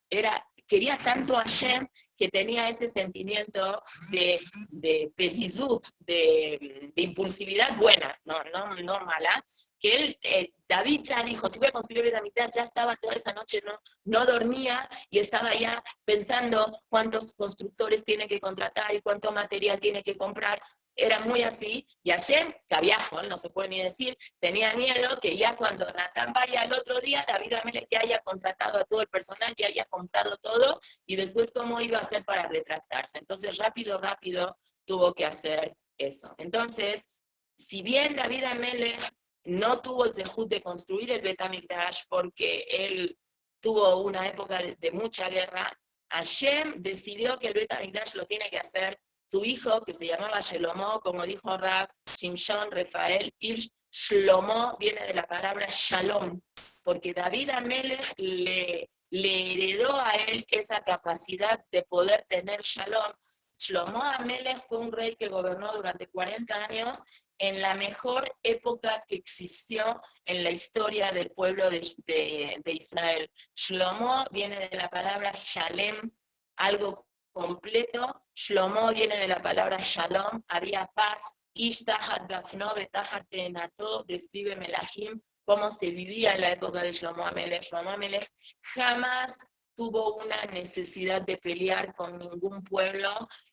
S1: Quería tanto a Hashem que tenía ese sentimiento de pesizut, de impulsividad buena, no mala, que él, David ya dijo, si voy a construir la mitad, ya estaba toda esa noche, no dormía y estaba ya pensando cuántos constructores tiene que contratar y cuánto material tiene que comprar. Era muy así, y Hashem, cabiajo, no se puede ni decir, tenía miedo que ya cuando Natán vaya al otro día, David Amelech ya haya contratado a todo el personal, ya haya comprado todo, y después cómo iba a hacer para retractarse. Entonces rápido tuvo que hacer eso. Entonces, si bien David Amelech no tuvo el zehut de construir el Bet HaMikdash porque él tuvo una época de mucha guerra, Hashem decidió que el Bet HaMikdash lo tiene que hacer su hijo, que se llamaba Shlomo, como dijo Rab Shimshon Rafael Hirsch. Shlomo viene de la palabra Shalom, porque David Amelech le heredó a él esa capacidad de poder tener Shalom. Shlomo Amelech fue un rey que gobernó durante 40 años en la mejor época que existió en la historia del pueblo de Israel. Shlomo viene de la palabra Shalem, algo completo. Shlomo viene de la palabra Shalom, había paz. Ish Tachat Gafno Betachat Tenato, describe Melahim, cómo se vivía en la época de Shlomo Amelech. Shlomo Amelech jamás tuvo una necesidad de pelear con ningún pueblo.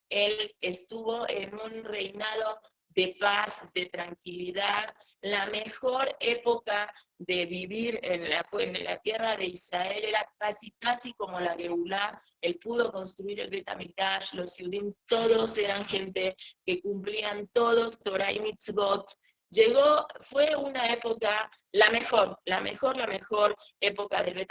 S1: Él estuvo en un reinado de paz, de tranquilidad, la mejor época de vivir en la tierra de Israel era casi como la Geulá. Él pudo construir el Bet HaMikdash, los Yudim, todos eran gente que cumplían todos Torah y Mitzvot. Fue una época, la mejor época de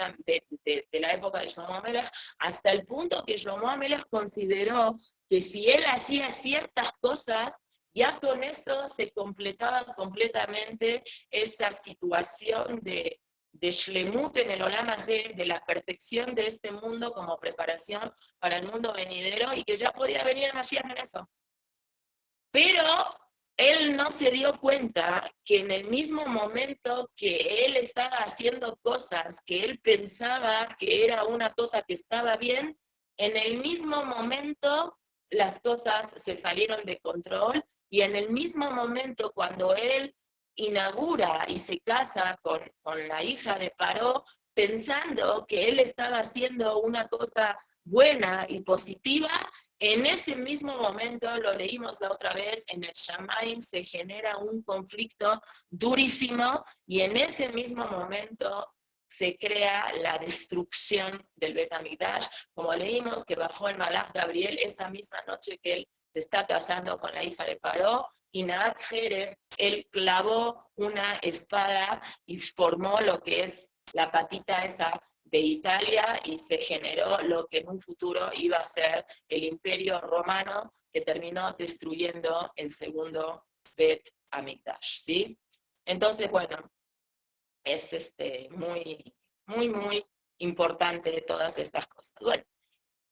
S1: la época de Shlomo HaMelech, hasta el punto que Shlomo HaMelech consideró que si él hacía ciertas cosas, ya con eso se completaba completamente esa situación de Shlemut en el Olam Hazé, de la perfección de este mundo como preparación para el mundo venidero, y que ya podía venir el Mashiach en eso. Pero él no se dio cuenta que en el mismo momento que él estaba haciendo cosas que él pensaba que era una cosa que estaba bien, en el mismo momento las cosas se salieron de control, y en el mismo momento cuando él inaugura y se casa con la hija de Paró, pensando que él estaba haciendo una cosa buena y positiva, en ese mismo momento, lo leímos la otra vez, en el Shamaim se genera un conflicto durísimo, y en ese mismo momento se crea la destrucción del Bet HaMikdash, como leímos que bajó el Malach Gabriel esa misma noche que él se está casando con la hija de Paró, y Naat Jerez, él clavó una espada y formó lo que es la patita esa de Italia, y se generó lo que en un futuro iba a ser el Imperio Romano, que terminó destruyendo el segundo Bet HaMikdash, ¿sí? Entonces, bueno, es muy importante todas estas cosas. Bueno,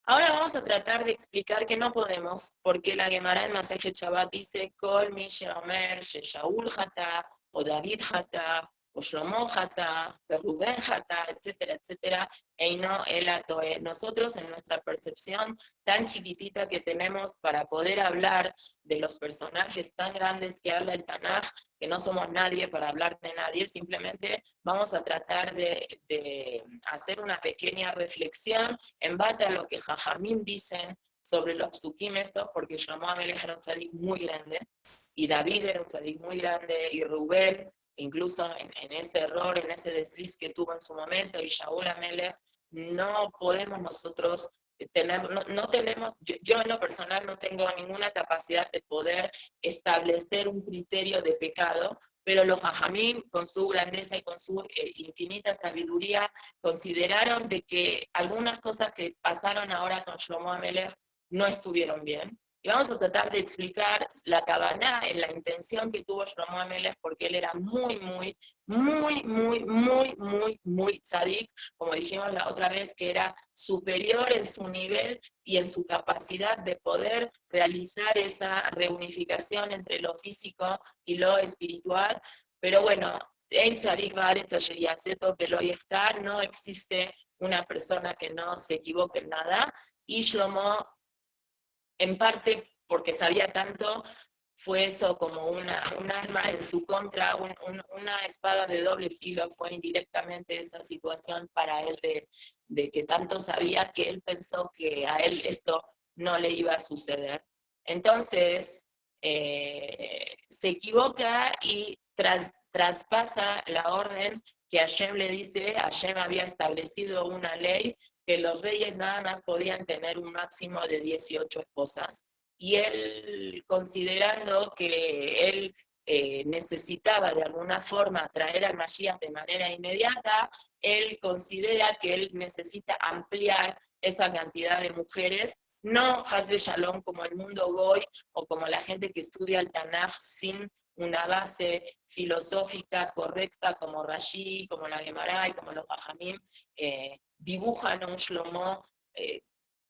S1: ahora vamos a tratar de explicar que no podemos, porque la Gemara en Masejet Shabbat dice Kol mi sheomer Shaul Jata, o David Jata, o Shlomo Jata, o Rubén Jata, etcétera, etcétera, Eino Ela Toe. Nosotros, en nuestra percepción tan chiquitita que tenemos para poder hablar de los personajes tan grandes que habla el Tanaj, que no somos nadie para hablar de nadie, simplemente vamos a tratar de hacer una pequeña reflexión en base a lo que Jajamim dicen sobre los psukim estos, porque Shlomo HaMelech era un tzadik muy grande, y David era un tzadik muy grande, y Rubén, incluso en ese error, en ese desliz que tuvo en su momento, y Shaul HaMelech, no podemos nosotros tener, no tenemos, yo en lo personal no tengo ninguna capacidad de poder establecer un criterio de pecado, pero los Jajamim, con su grandeza y con su infinita sabiduría, consideraron de que algunas cosas que pasaron ahora con Shlomo HaMelech no estuvieron bien. Y vamos a tratar de explicar la Kavaná, en la intención que tuvo Shlomo HaMelech, porque él era muy tzadik, como dijimos la otra vez, que era superior en su nivel y en su capacidad de poder realizar esa reunificación entre lo físico y lo espiritual. Pero bueno, en tzadik ba'aretz asher ya'aseh tov ve'lo yechtar, no existe una persona que no se equivoque en nada, y Shlomo, en parte porque sabía tanto, fue eso como un arma en su contra, una espada de doble filo, fue indirectamente esa situación para él de que tanto sabía que él pensó que a él esto no le iba a suceder. Entonces, se equivoca y traspasa la orden que Hashem le dice. Hashem había establecido una ley que los reyes nada más podían tener un máximo de 18 esposas, y él, considerando que él necesitaba de alguna forma traer al Mashiach de manera inmediata, él considera que él necesita ampliar esa cantidad de mujeres, no Hasbe Shalom como el mundo Goy o como la gente que estudia el Tanaj sin una base filosófica correcta, como Rashi, como la Gemara y como los Jajamim, dibujan un Shlomo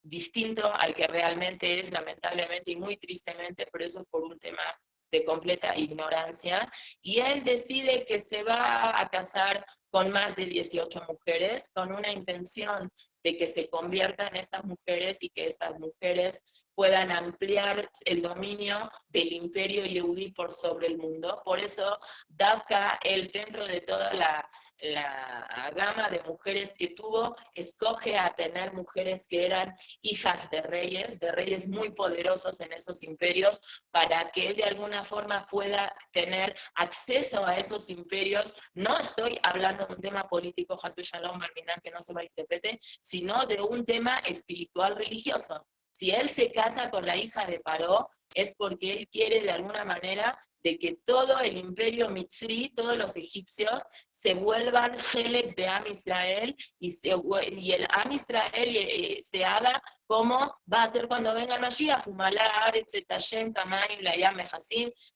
S1: distinto al que realmente es, lamentablemente y muy tristemente, pero eso es por un tema de completa ignorancia, y él decide que se va a casar con más de 18 mujeres, con una intención de que se conviertan estas mujeres y que estas mujeres puedan ampliar el dominio del imperio Yehudí por sobre el mundo. Por eso, Davka, él, dentro de toda la gama de mujeres que tuvo, escoge a tener mujeres que eran hijas de reyes muy poderosos en esos imperios, para que él de alguna forma pueda tener acceso a esos imperios. No estoy hablando de un tema político, Hasbe Shalom, Marminan, que no se malinterprete, sino de un tema espiritual religioso. Si él se casa con la hija de Paró, es porque él quiere de alguna manera de que todo el imperio mitzri, todos los egipcios, se vuelvan Helek de Am Israel, y el Am Israel se haga como va a ser cuando venga el Mashiach,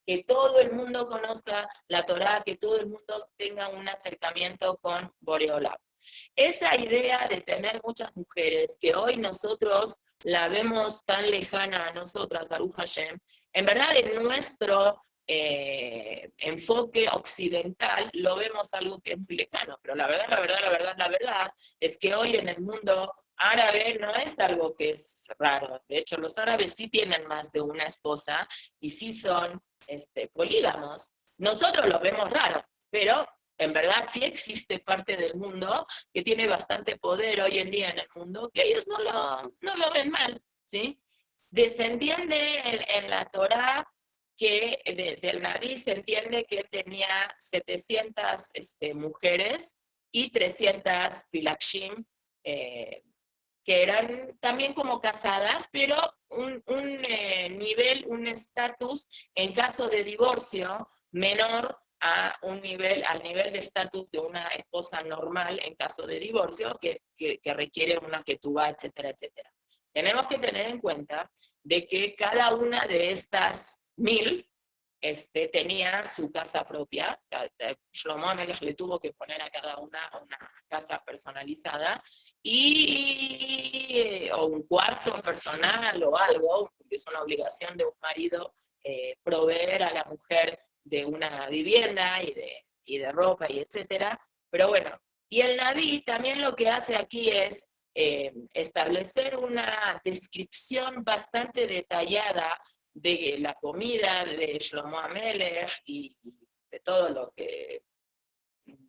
S1: que todo el mundo conozca la Torá, que todo el mundo tenga un acercamiento con Boreolam. Esa idea de tener muchas mujeres, que hoy nosotros la vemos tan lejana a nosotras, Baruch Hashem, en verdad en nuestro enfoque occidental lo vemos algo que es muy lejano, pero la verdad es que hoy en el mundo árabe no es algo que es raro. De hecho, los árabes sí tienen más de una esposa y sí son polígamos. Nosotros lo vemos raro, pero en verdad sí existe parte del mundo que tiene bastante poder hoy en día en el mundo, que ellos no lo ven mal, ¿sí? Se entiende en la Torá que del Naví se entiende que él tenía 700 mujeres y 300 pilakshim, que eran también como casadas, pero un nivel, un estatus en caso de divorcio menor al nivel de estatus de una esposa normal en caso de divorcio, que requiere una ketubá, etcétera, etcétera. Tenemos que tener en cuenta de que cada una de estas 1000 tenía su casa propia. Shlomo Amelech le tuvo que poner a cada una casa personalizada o un cuarto personal o algo, porque es una obligación de un marido proveer a la mujer de una vivienda y de ropa y etcétera. Pero bueno, y el Naví también lo que hace aquí es establecer una descripción bastante detallada de la comida de Shlomo Amelech y de todo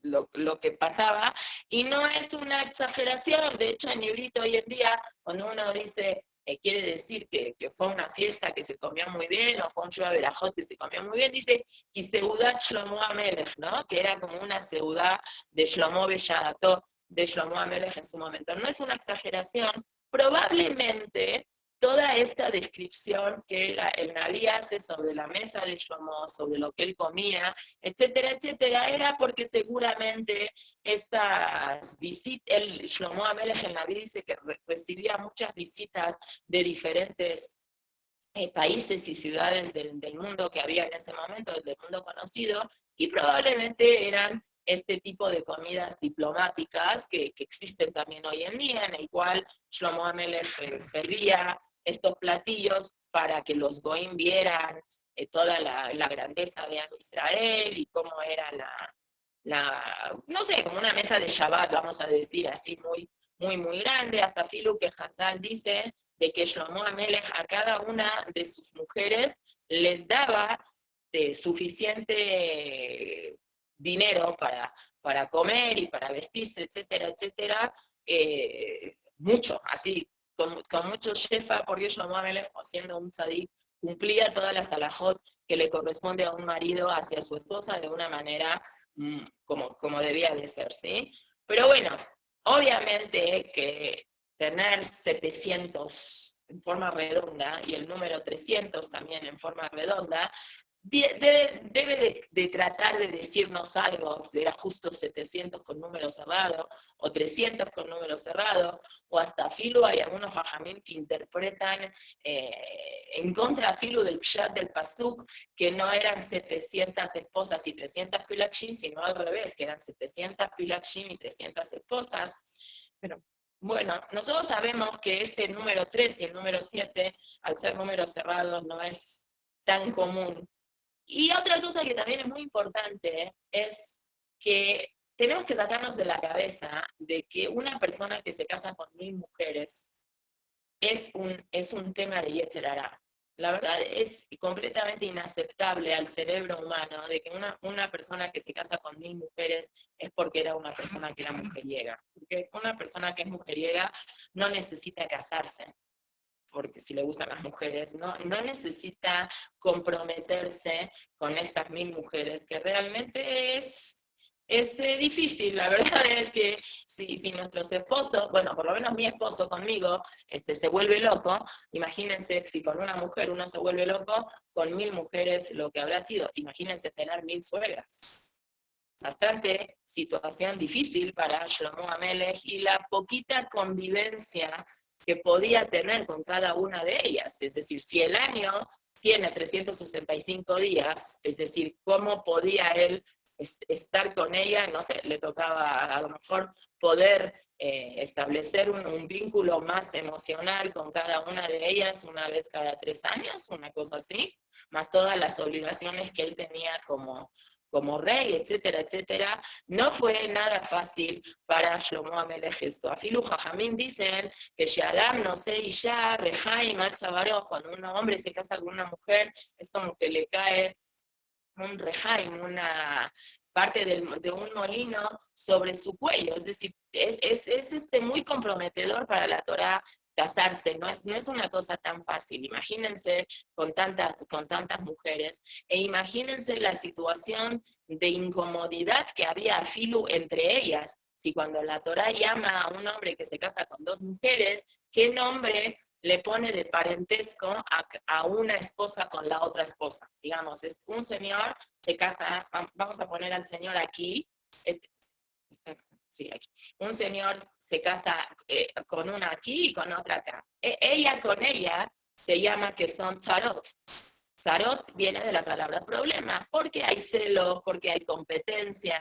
S1: lo que pasaba, y no es una exageración. De hecho, en Ibrito hoy en día, cuando uno dice, quiere decir que fue una fiesta que se comió muy bien, o fue un Shua Berajot que se comió muy bien, dice, Kiseudat Shlomo Amelech, ¿no? Que era como una seudá de Shlomo Beshadato, de Shlomo Amelech en su momento. No es una exageración. Probablemente toda esta descripción que el Naví hace sobre la mesa de Shlomo, sobre lo que él comía, etcétera, etcétera, era porque seguramente estas visitas, el Shlomo Amelech, el Naví dice que recibía muchas visitas de diferentes países y ciudades del mundo que había en ese momento, del mundo conocido, y probablemente eran este tipo de comidas diplomáticas que existen también hoy en día, en el cual Shlomo Amelech servía estos platillos para que los goim vieran toda la grandeza de Am Israel y cómo era no sé, como una mesa de Shabbat, vamos a decir así, muy grande. Hasta Filu que Hazal dice de que Shlomo Amelech a cada una de sus mujeres les daba suficiente dinero para comer y para vestirse, etcétera, etcétera, mucho, así, con mucho shefa, porque Shlomo Amelech, siendo un tzadik, cumplía todas las halajot que le corresponde a un marido hacia su esposa de una manera como debía de ser, ¿sí? Pero bueno, obviamente que tener 700 en forma redonda y el número 300 también en forma redonda, debe de tratar de decirnos algo. Era justo 700 con número cerrado, o 300 con número cerrado, o hasta Filu, hay algunos hajamim que interpretan en contra Filu del pshat del pasuk, que no eran 700 esposas y 300 pilakshim, sino al revés, que eran 700 pilakshim y 300 esposas. Pero bueno, nosotros sabemos que este número 3 y el número 7, al ser números cerrados, no es tan común. Y otra cosa que también es muy importante es que tenemos que sacarnos de la cabeza de que una persona que se casa con 1000 mujeres es un tema de Yetzer Hara. La verdad es completamente inaceptable al cerebro humano de que una persona que se casa con 1000 mujeres es porque era una persona que era mujeriega. Porque una persona que es mujeriega no necesita casarse, porque si le gustan las mujeres, no necesita comprometerse con estas 1000 mujeres, que realmente es difícil. La verdad es que si nuestros esposos, bueno, por lo menos mi esposo conmigo, se vuelve loco, imagínense si con una mujer uno se vuelve loco, con 1000 mujeres lo que habrá sido, imagínense tener 1000 suegras. Bastante situación difícil para Shlomo Amelech y la poquita convivencia que podía tener con cada una de ellas. Es decir, si el año tiene 365 días, es decir, ¿cómo podía él estar con ella? No sé, le tocaba a lo mejor poder establecer un vínculo más emocional con cada una de ellas una vez cada 3 años, una cosa así, más todas las obligaciones que él tenía como rey, etcétera, etcétera. No fue nada fácil para Shlomo Amelech esto. Afilu Jajamim dicen que Shadam, no sé, y ya, Rehaim, Al-Sabaros, cuando un hombre se casa con una mujer, es como que le cae un rejaim, una parte de un molino sobre su cuello. Es decir, es muy comprometedor para la Torá casarse, no es una cosa tan fácil. Imagínense con tantas mujeres, e imagínense la situación de incomodidad que había filu entre ellas. Si cuando la Torá llama a un hombre que se casa con 2 mujeres, ¿qué nombre le pone de parentesco a una esposa con la otra esposa? Digamos, es un señor se casa, vamos a poner al señor aquí, sí, aquí. Un señor se casa con una aquí y con otra acá. Ella con ella se llama que son tzarot. Tzarot viene de la palabra problema, porque hay celo, porque hay competencia.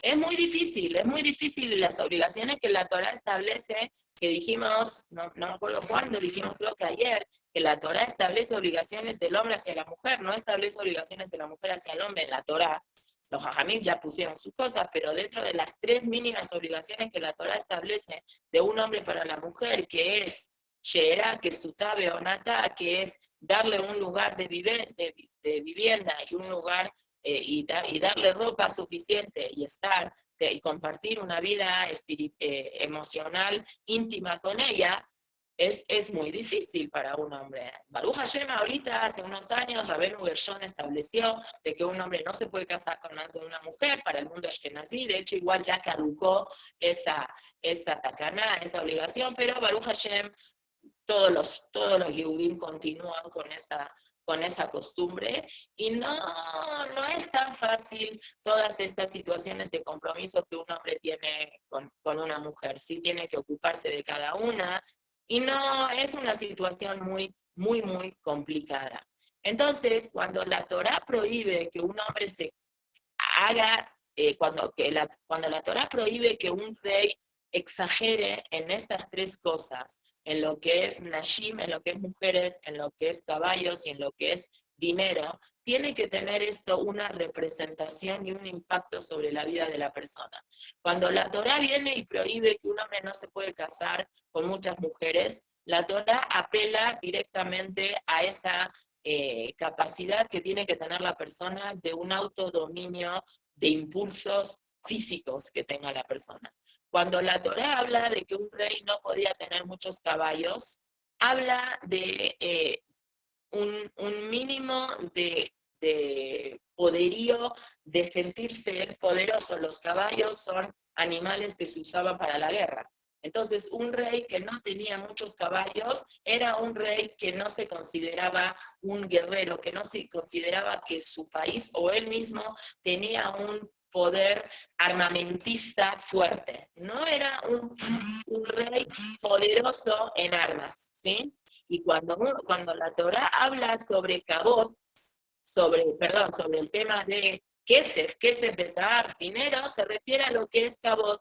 S1: Es muy difícil las obligaciones que la Torah establece, que dijimos, no me acuerdo cuándo, dijimos creo que ayer, que la Torah establece obligaciones del hombre hacia la mujer, no establece obligaciones de la mujer hacia el hombre en la Torah. Los jajamim ya pusieron sus cosas, pero dentro de las 3 mínimas obligaciones que la Torah establece de un hombre para la mujer, que es Sheera, que es Sutabe o Nata, que es darle un lugar de vivienda y un lugar y darle ropa suficiente y estar y compartir una vida emocional íntima con ella, es muy difícil para un hombre. Baruch Hashem ahorita, hace unos años, Rabenu Gershon estableció de que un hombre no se puede casar con más de una mujer para el mundo ashkenazí. De hecho, igual ya caducó esa takaná, esa obligación, pero Baruch Hashem, todos los Yehudim continúan con esa costumbre, y no es tan fácil todas estas situaciones de compromiso que un hombre tiene con una mujer. Sí tiene que ocuparse de cada una, y no es una situación muy complicada. Entonces, cuando la Torá prohíbe que un hombre se haga, cuando la Torá prohíbe que un rey exagere en estas 3 cosas, en lo que es nashim, en lo que es mujeres, en lo que es caballos y en lo que es dinero, tiene que tener esto una representación y un impacto sobre la vida de la persona. Cuando la Torá viene y prohíbe que un hombre no se puede casar con muchas mujeres, la Torá apela directamente a esa capacidad que tiene que tener la persona de un autodominio de impulsos físicos que tenga la persona. Cuando la Torá habla de que un rey no podía tener muchos caballos, habla de un mínimo de poderío, de sentirse poderoso. Los caballos son animales que se usaban para la guerra. Entonces, un rey que no tenía muchos caballos era un rey que no se consideraba un guerrero, que no se consideraba que su país o él mismo tenía un poder armamentista fuerte. No era un rey poderoso en armas, ¿sí? Y cuando la Torá habla sobre Kabod, sobre el tema de Kesef de Zahar, dinero, se refiere a lo que es Kabod.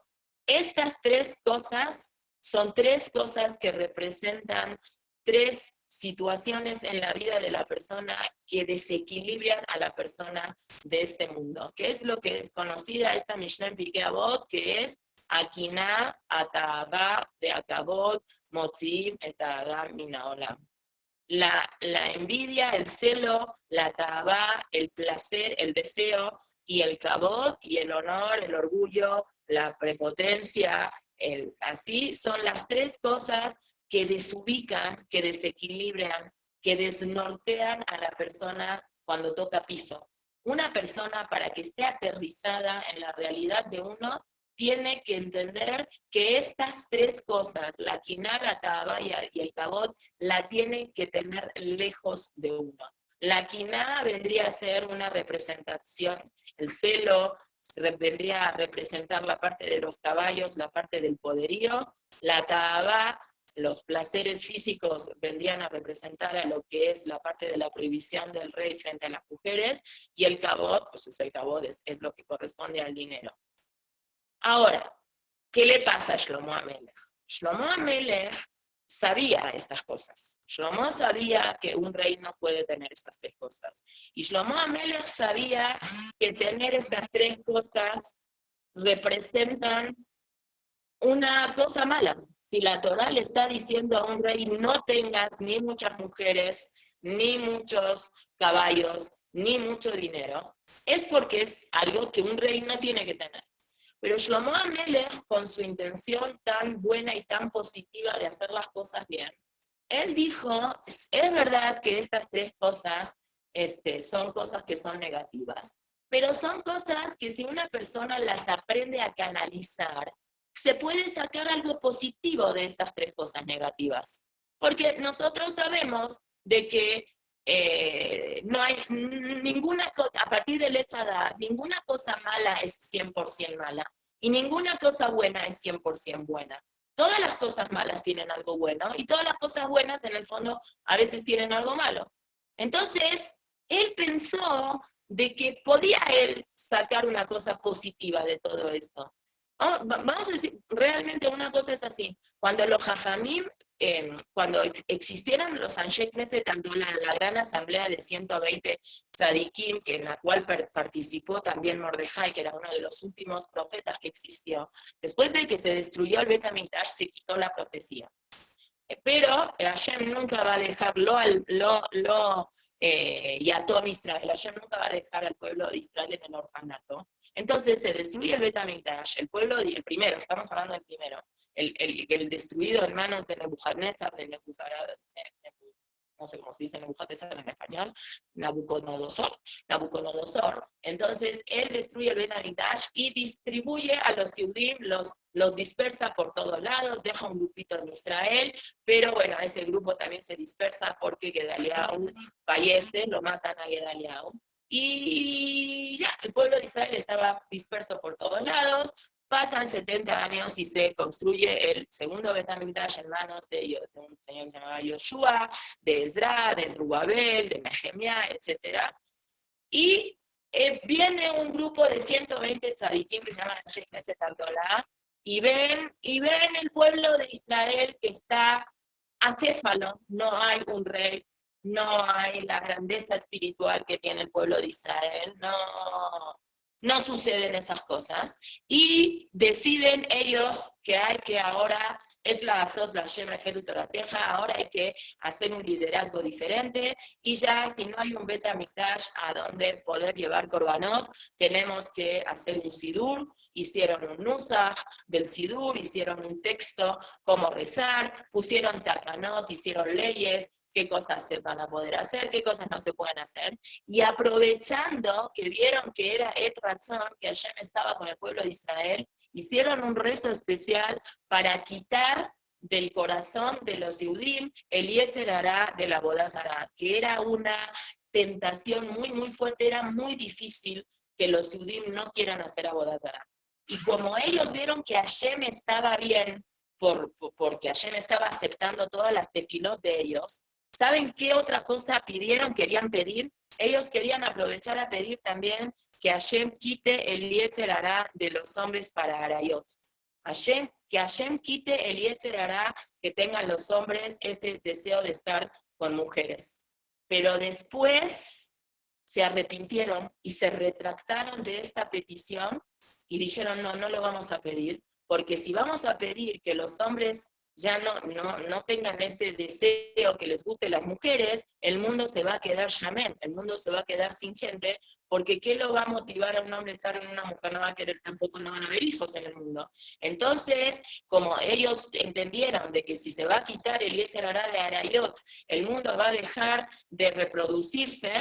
S1: Estas 3 cosas son 3 cosas que representan 3 situaciones en la vida de la persona que desequilibran a la persona de este mundo, que es lo que es conocida esta Mishnah en Pirkei Avot, que es Akiná, Atahava, de Akabot, Motziim, et Adam Mina Olam. la envidia, el celo, la ta'avá, el placer, el deseo, y el kabod, y el honor, el orgullo, la prepotencia, así son las tres cosas que desubican, que desequilibran, que desnortean a la persona cuando toca piso. Una persona, para que esté aterrizada en la realidad de uno, tiene que entender que estas tres cosas, la quiná, la ta'avá y el kabod, la tiene que tener lejos de uno. La quiná vendría a ser una representación, el celo vendría a representar la parte de los caballos, la parte del poderío, la ta'avá, los placeres físicos vendrían a representar a lo que es la parte de la prohibición del rey frente a las mujeres, y el kabod, pues el kabod es lo que corresponde al dinero. Ahora, ¿qué le pasa a Shlomo HaMelech? Shlomo HaMelech sabía estas cosas. Shlomo sabía que un rey no puede tener estas tres cosas. Y Shlomo HaMelech sabía que tener estas tres cosas representan una cosa mala. Si la Torá le está diciendo a un rey, no tengas ni muchas mujeres, ni muchos caballos, ni mucho dinero, es porque es algo que un rey no tiene que tener. Pero Shlomo HaMelech, con su intención tan buena y tan positiva de hacer las cosas bien, él dijo, es verdad que estas tres cosas son cosas que son negativas, pero son cosas que si una persona las aprende a canalizar, se puede sacar algo positivo de estas tres cosas negativas. Porque nosotros sabemos de que no hay ninguna cosa, a partir del Etzadá, ninguna cosa mala es 100% mala, y ninguna cosa buena es 100% buena. Todas las cosas malas tienen algo bueno, y todas las cosas buenas, en el fondo, a veces tienen algo malo. Entonces, él pensó de que podía él sacar una cosa positiva de todo esto. Vamos a decir, realmente una cosa es así. Cuando los Jajamim, cuando existieron los Anshe Knesset, tanto la gran asamblea de 120 tzadikim, en la cual participó también Mordejai, que era uno de los últimos profetas que existió, después de que se destruyó el Bet HaMikdash, se quitó la profecía. Pero Hashem nunca va a dejar Yatom Israel, Hashem nunca va a dejar al pueblo de Israel en el orfanato. Entonces se destruye el Bet HaMikdash, el primero, estamos hablando del primero, el destruido en manos de Nebuchadnezzar, no sé cómo se dice Nebuchadnezzar en español, Nabucodonosor. Entonces él destruye el Bet HaMikdash y distribuye a los Yehudim, los dispersa por todos lados, deja un grupito en Israel, pero bueno, ese grupo también se dispersa porque Gedaliahu fallece, lo matan a Gedaliahu. Y ya, el pueblo de Israel estaba disperso por todos lados. Pasan 70 años y se construye el segundo Bet HaMikdash en manos de un señor que se llamaba Yoshua, de Ezra, de Zerubabel, de Nehemiah, etc. Y viene un grupo de 120 tzadikim que se llama Anshe Knesset Agdolah, y ven el pueblo de Israel que está acéfalo, no hay un rey, no hay la grandeza espiritual que tiene el pueblo de Israel, no suceden esas cosas, y deciden ellos que hay que ahora, ahora hay que hacer un liderazgo diferente, y ya si no hay un Bet HaMikdash a donde poder llevar korbanot, tenemos que hacer un sidur. Hicieron un nusach del sidur, hicieron un texto, cómo rezar, pusieron takanot, hicieron leyes, qué cosas se van a poder hacer, qué cosas no se pueden hacer, y aprovechando que vieron que era Et Ratzon, que Hashem estaba con el pueblo de Israel, hicieron un rezo especial para quitar del corazón de los Yehudim el Yetzer Hará de la Avodah Zará, que era una tentación muy, muy fuerte, era muy difícil que los Yehudim no quieran hacer Avodah Zará. Y como ellos vieron que Hashem estaba bien, porque Hashem estaba aceptando todas las tefilot de ellos, ¿saben qué otra cosa querían pedir? Ellos querían aprovechar a pedir también que Hashem quite el Yetzer Hará de los hombres para Arayot. Que Hashem quite el Yetzer Hará que tengan los hombres, ese deseo de estar con mujeres. Pero después se arrepintieron y se retractaron de esta petición y dijeron, no lo vamos a pedir, porque si vamos a pedir que los hombres ya no tengan ese deseo que les guste las mujeres, el mundo se va a quedar shamen, el mundo se va a quedar sin gente, porque ¿qué lo va a motivar a un hombre a estar en una mujer? No va a querer, tampoco no van a haber hijos en el mundo. Entonces, como ellos entendieron de que si se va a quitar el Yetzer Hará de Arayot, el mundo va a dejar de reproducirse,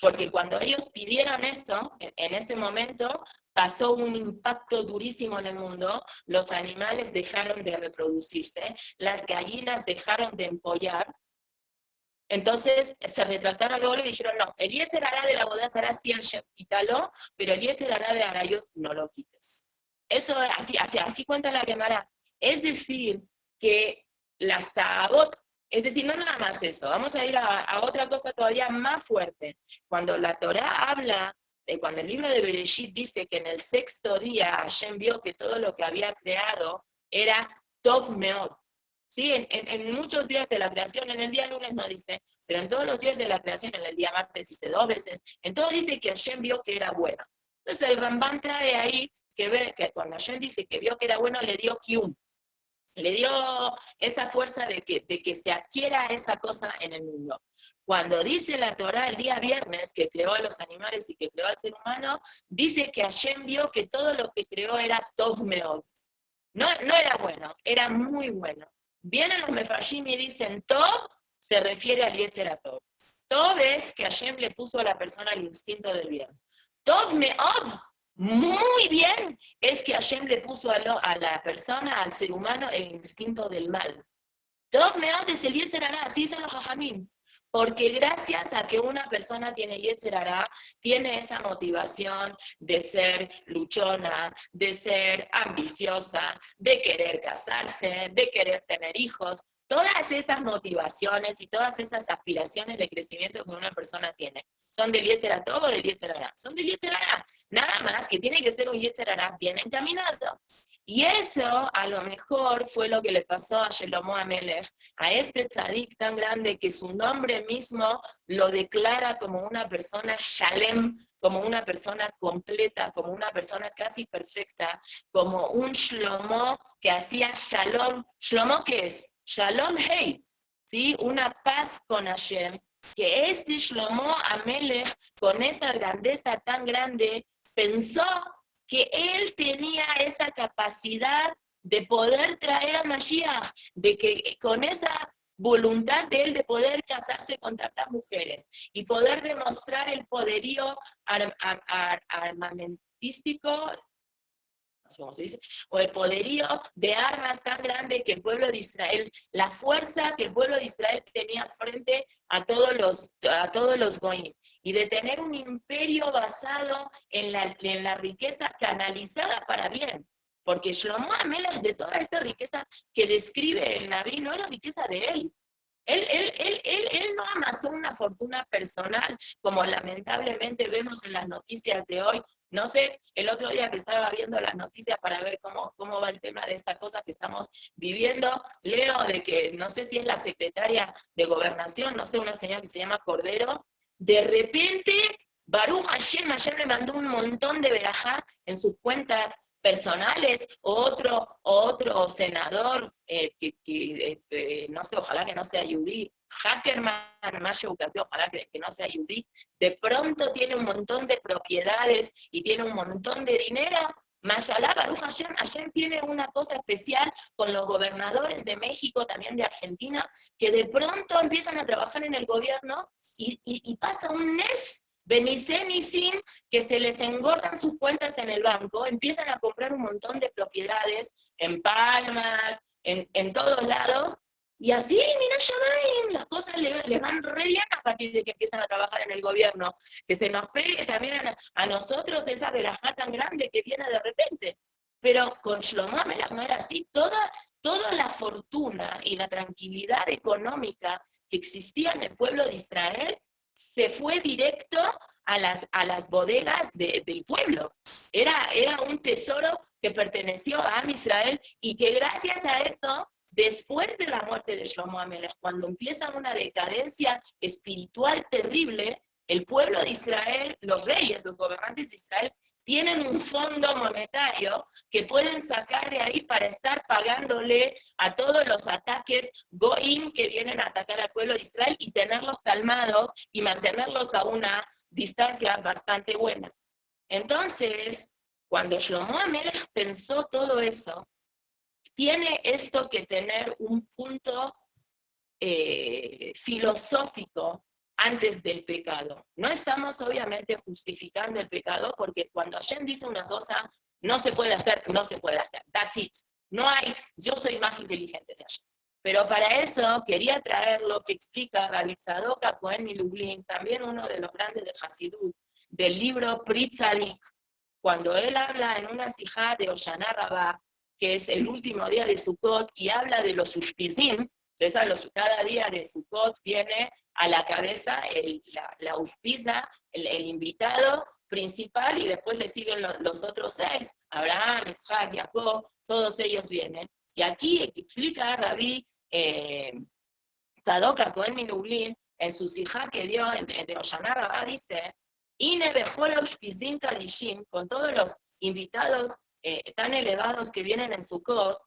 S1: porque cuando ellos pidieron eso, en ese momento, pasó un impacto durísimo en el mundo, los animales dejaron de reproducirse, las gallinas dejaron de empollar, entonces se retractaron luego y dijeron, no, el Yetzer Hará de la Avodat Zará sí, quítalo, pero el Yetzer Hará de Arayot no lo quites. Eso, así cuenta la Gemara. Es decir, que las Ta'avot, es decir, no nada más eso, vamos a ir a otra cosa todavía más fuerte. Cuando la Torá habla, cuando el libro de Bereshit dice que en el 6º día Hashem vio que todo lo que había creado era Tov Meod. ¿Sí? En muchos días de la creación, en el día lunes no dice, pero en todos los días de la creación, en el día martes dice 2 veces, en todo dice que Hashem vio que era bueno. Entonces el Rambam trae ahí que ve que cuando Hashem dice que vio que era bueno, le dio Kiyum, le dio esa fuerza de que se adquiera esa cosa en el mundo. Cuando dice la Torá el día viernes que creó a los animales y que creó al ser humano, dice que Hashem vio que todo lo que creó era Tov Meod. No era bueno, era muy bueno. Vienen los Mefarshim y dicen Tov, se refiere al Yetzer Hatov. Tov es que Hashem le puso a la persona el instinto del bien. Tov Meod, muy bien, es que Hashem le puso a la persona, al ser humano, el instinto del mal. Tov Meod es el Yetzer Hará, así dicen los Jajamim. Porque gracias a que una persona tiene Yetzer Hará, tiene esa motivación de ser luchona, de ser ambiciosa, de querer casarse, de querer tener hijos. Todas esas motivaciones y todas esas aspiraciones de crecimiento que una persona tiene, ¿son del Yetzer Hatov o del Yetzer Hará? Son del Yetzer Hará. Nada más que tiene que ser un Yetzer Hará bien encaminado. Y eso a lo mejor fue lo que le pasó a Shlomo HaMelech, a este tzadik tan grande que su nombre mismo lo declara como una persona shalem, como una persona completa, como una persona casi perfecta, como un Shlomo que hacía shalom. ¿Shlomo qué es? Shalom hey, ¿sí? Una paz con Hashem, que este Shlomo HaMelech, con esa grandeza tan grande, pensó que él tenía esa capacidad de poder traer a Mashiach, de que con esa voluntad de él de poder casarse con tantas mujeres y poder demostrar el poderío armamentístico, no sé cómo se dice, o el poderío de armas tan grande que el pueblo de Israel, la fuerza que el pueblo de Israel tenía frente a todos los goyim, y de tener un imperio basado en la riqueza canalizada para bien. Porque Shlomo HaMelech, de toda esta riqueza que describe el Naví, no era riqueza de él. Él no amasó una fortuna personal, como lamentablemente vemos en las noticias de hoy. No sé, el otro día que estaba viendo las noticias para ver cómo va el tema de esta cosa que estamos viviendo, leo de que, no sé si es la secretaria de Gobernación, no sé, una señora que se llama Cordero, de repente, Baruch Hashem le mandó un montón de verajá en sus cuentas personales, otro senador no sé, ojalá que no sea Yudí, Hackerman, ojalá que no sea Yudí, de pronto tiene un montón de propiedades y tiene un montón de dinero. Mashallah, Baruch Hashem, Hashem tiene una cosa especial con los gobernadores de México, también de Argentina, que de pronto empiezan a trabajar en el gobierno y pasa un mes. Benissem, que se les engordan sus cuentas en el banco, empiezan a comprar un montón de propiedades en Palmas, en todos lados, y así, mira, Shamayim, las cosas le van re bien a partir de que empiezan a trabajar en el gobierno, que se nos pegue también a nosotros esa verajá tan grande que viene de repente. Pero con Shlomo HaMelech no era así. Toda la fortuna y la tranquilidad económica que existía en el pueblo de Israel se fue directo a las bodegas del pueblo. Era un tesoro que perteneció a Am Israel y que gracias a eso, después de la muerte de Shlomo HaMelech, cuando empieza una decadencia espiritual terrible, el pueblo de Israel, los reyes, los gobernantes de Israel, tienen un fondo monetario que pueden sacar de ahí para estar pagándole a todos los ataques goim que vienen a atacar al pueblo de Israel y tenerlos calmados y mantenerlos a una distancia bastante buena. Entonces, cuando Shlomo HaMelech pensó todo eso, tiene esto que tener un punto filosófico antes del pecado. No estamos obviamente justificando el pecado porque cuando Hashem dice una cosa, no se puede hacer, no se puede hacer. That's it. No hay, yo soy más inteligente de Hashem. Pero para eso quería traer lo que explica David Tzadok HaKohen MiLublin, también uno de los grandes de Hasidut, del libro Pri Tzadik, cuando él habla en una sijá de Hoshana Rabbah, que es el último día de Sukkot, y habla de los ushpizim. Entonces, cada día de Sukkot viene a la cabeza la ushpiza, el invitado principal, y después le siguen los otros 6, Abraham, Isaac, Jacob, todos ellos vienen. Y aquí explica Rabí Tzadok HaKohen MiLublin, en su sijá que dio de Hoshana Rabbah, dice, Ine bechol ushpizim kadishim, con todos los invitados tan elevados que vienen en Sukkot,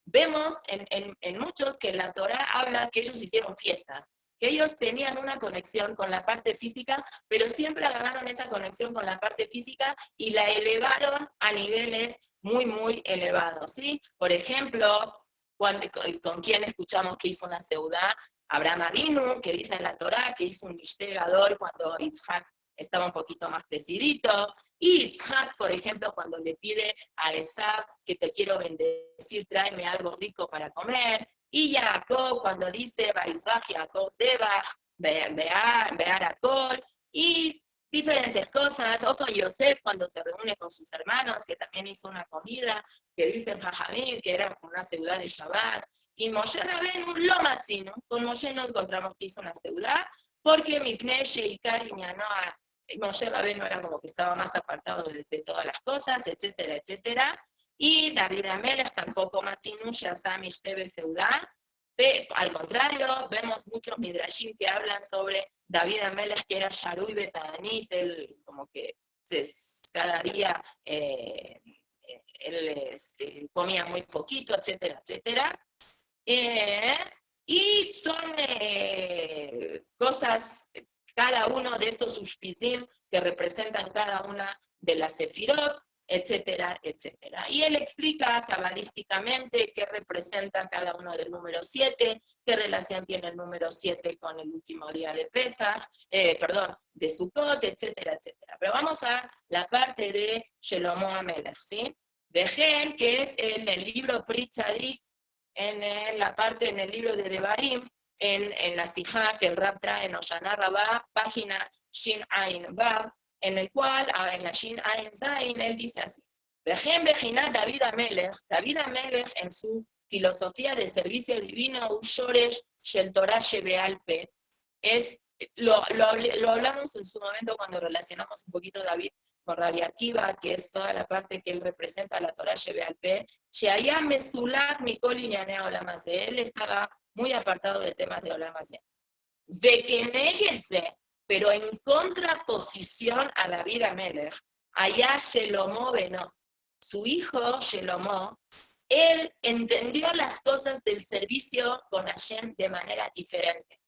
S1: vemos en muchos que la Torá habla que ellos hicieron fiestas, que ellos tenían una conexión con la parte física, pero siempre agarraron esa conexión con la parte física y la elevaron a niveles muy, muy elevados, ¿sí? Por ejemplo, ¿con quién escuchamos que hizo una seudá? Abraham Avinu, que dice en la Torá que hizo un mishlegador cuando Yitzhak estaba un poquito más crecidito, y Yitzhak, por ejemplo, cuando le pide a Esav que te quiero bendecir, tráeme algo rico para comer, y Jacob cuando dice, Baizach, Jacob, Zebach, Bear Akol, y diferentes cosas, o con Yosef cuando se reúne con sus hermanos, que también hizo una comida, que dice en Jajamil, que era una ciudad de Shabbat, y Moshe Rabenu lo matzino, con Moshe no encontramos que hizo una ciudad, porque Mipnei Sheikar Iñanoa, Moshe Rabenu era como que estaba más apartado de todas las cosas, etcétera, etcétera. Y David HaMelech tampoco Matzinu Shazam Ishtebe Seudá. Al contrario, vemos muchos midrashim que hablan sobre David HaMelech, que era Sharui Betanit, él como que cada día él comía muy poquito, etcétera, etcétera. Y son cosas, cada uno de estos ushpizim que representan cada una de las sefirot, etcétera, etcétera. Y él explica cabalísticamente qué representa cada uno del número 7, qué relación tiene el número 7 con el último día de Pesach, de Sukkot, etcétera, etcétera. Pero vamos a la parte de Shlomo HaMelech, ¿sí? Vejen, que es en el libro Pri Tzadik, en la parte, en el libro de Devarim, en la sijá que el Rab trae en Hoshana Rabbah, página Shin Ain Vav, en el cual, en la Shin Ain Zain, él dice así, Vejen Bejinat David HaMelech en su filosofía de servicio divino, Ushoresh Shel Torah Shebeal Pe, lo hablamos en su momento cuando relacionamos un poquito David con Rabbi Akiva, que es toda la parte que él representa la Torah Shebeal Pe, Sheaya Mesulak Mikol Inyanei Olam Hazeh, él estaba muy apartado de temas de Olam Hazeh. Vekenegetze, pero en contraposición a David HaMelech, allá Shelomo Beno, su hijo Shelomo, él entendió las cosas del servicio con Hashem de manera diferente.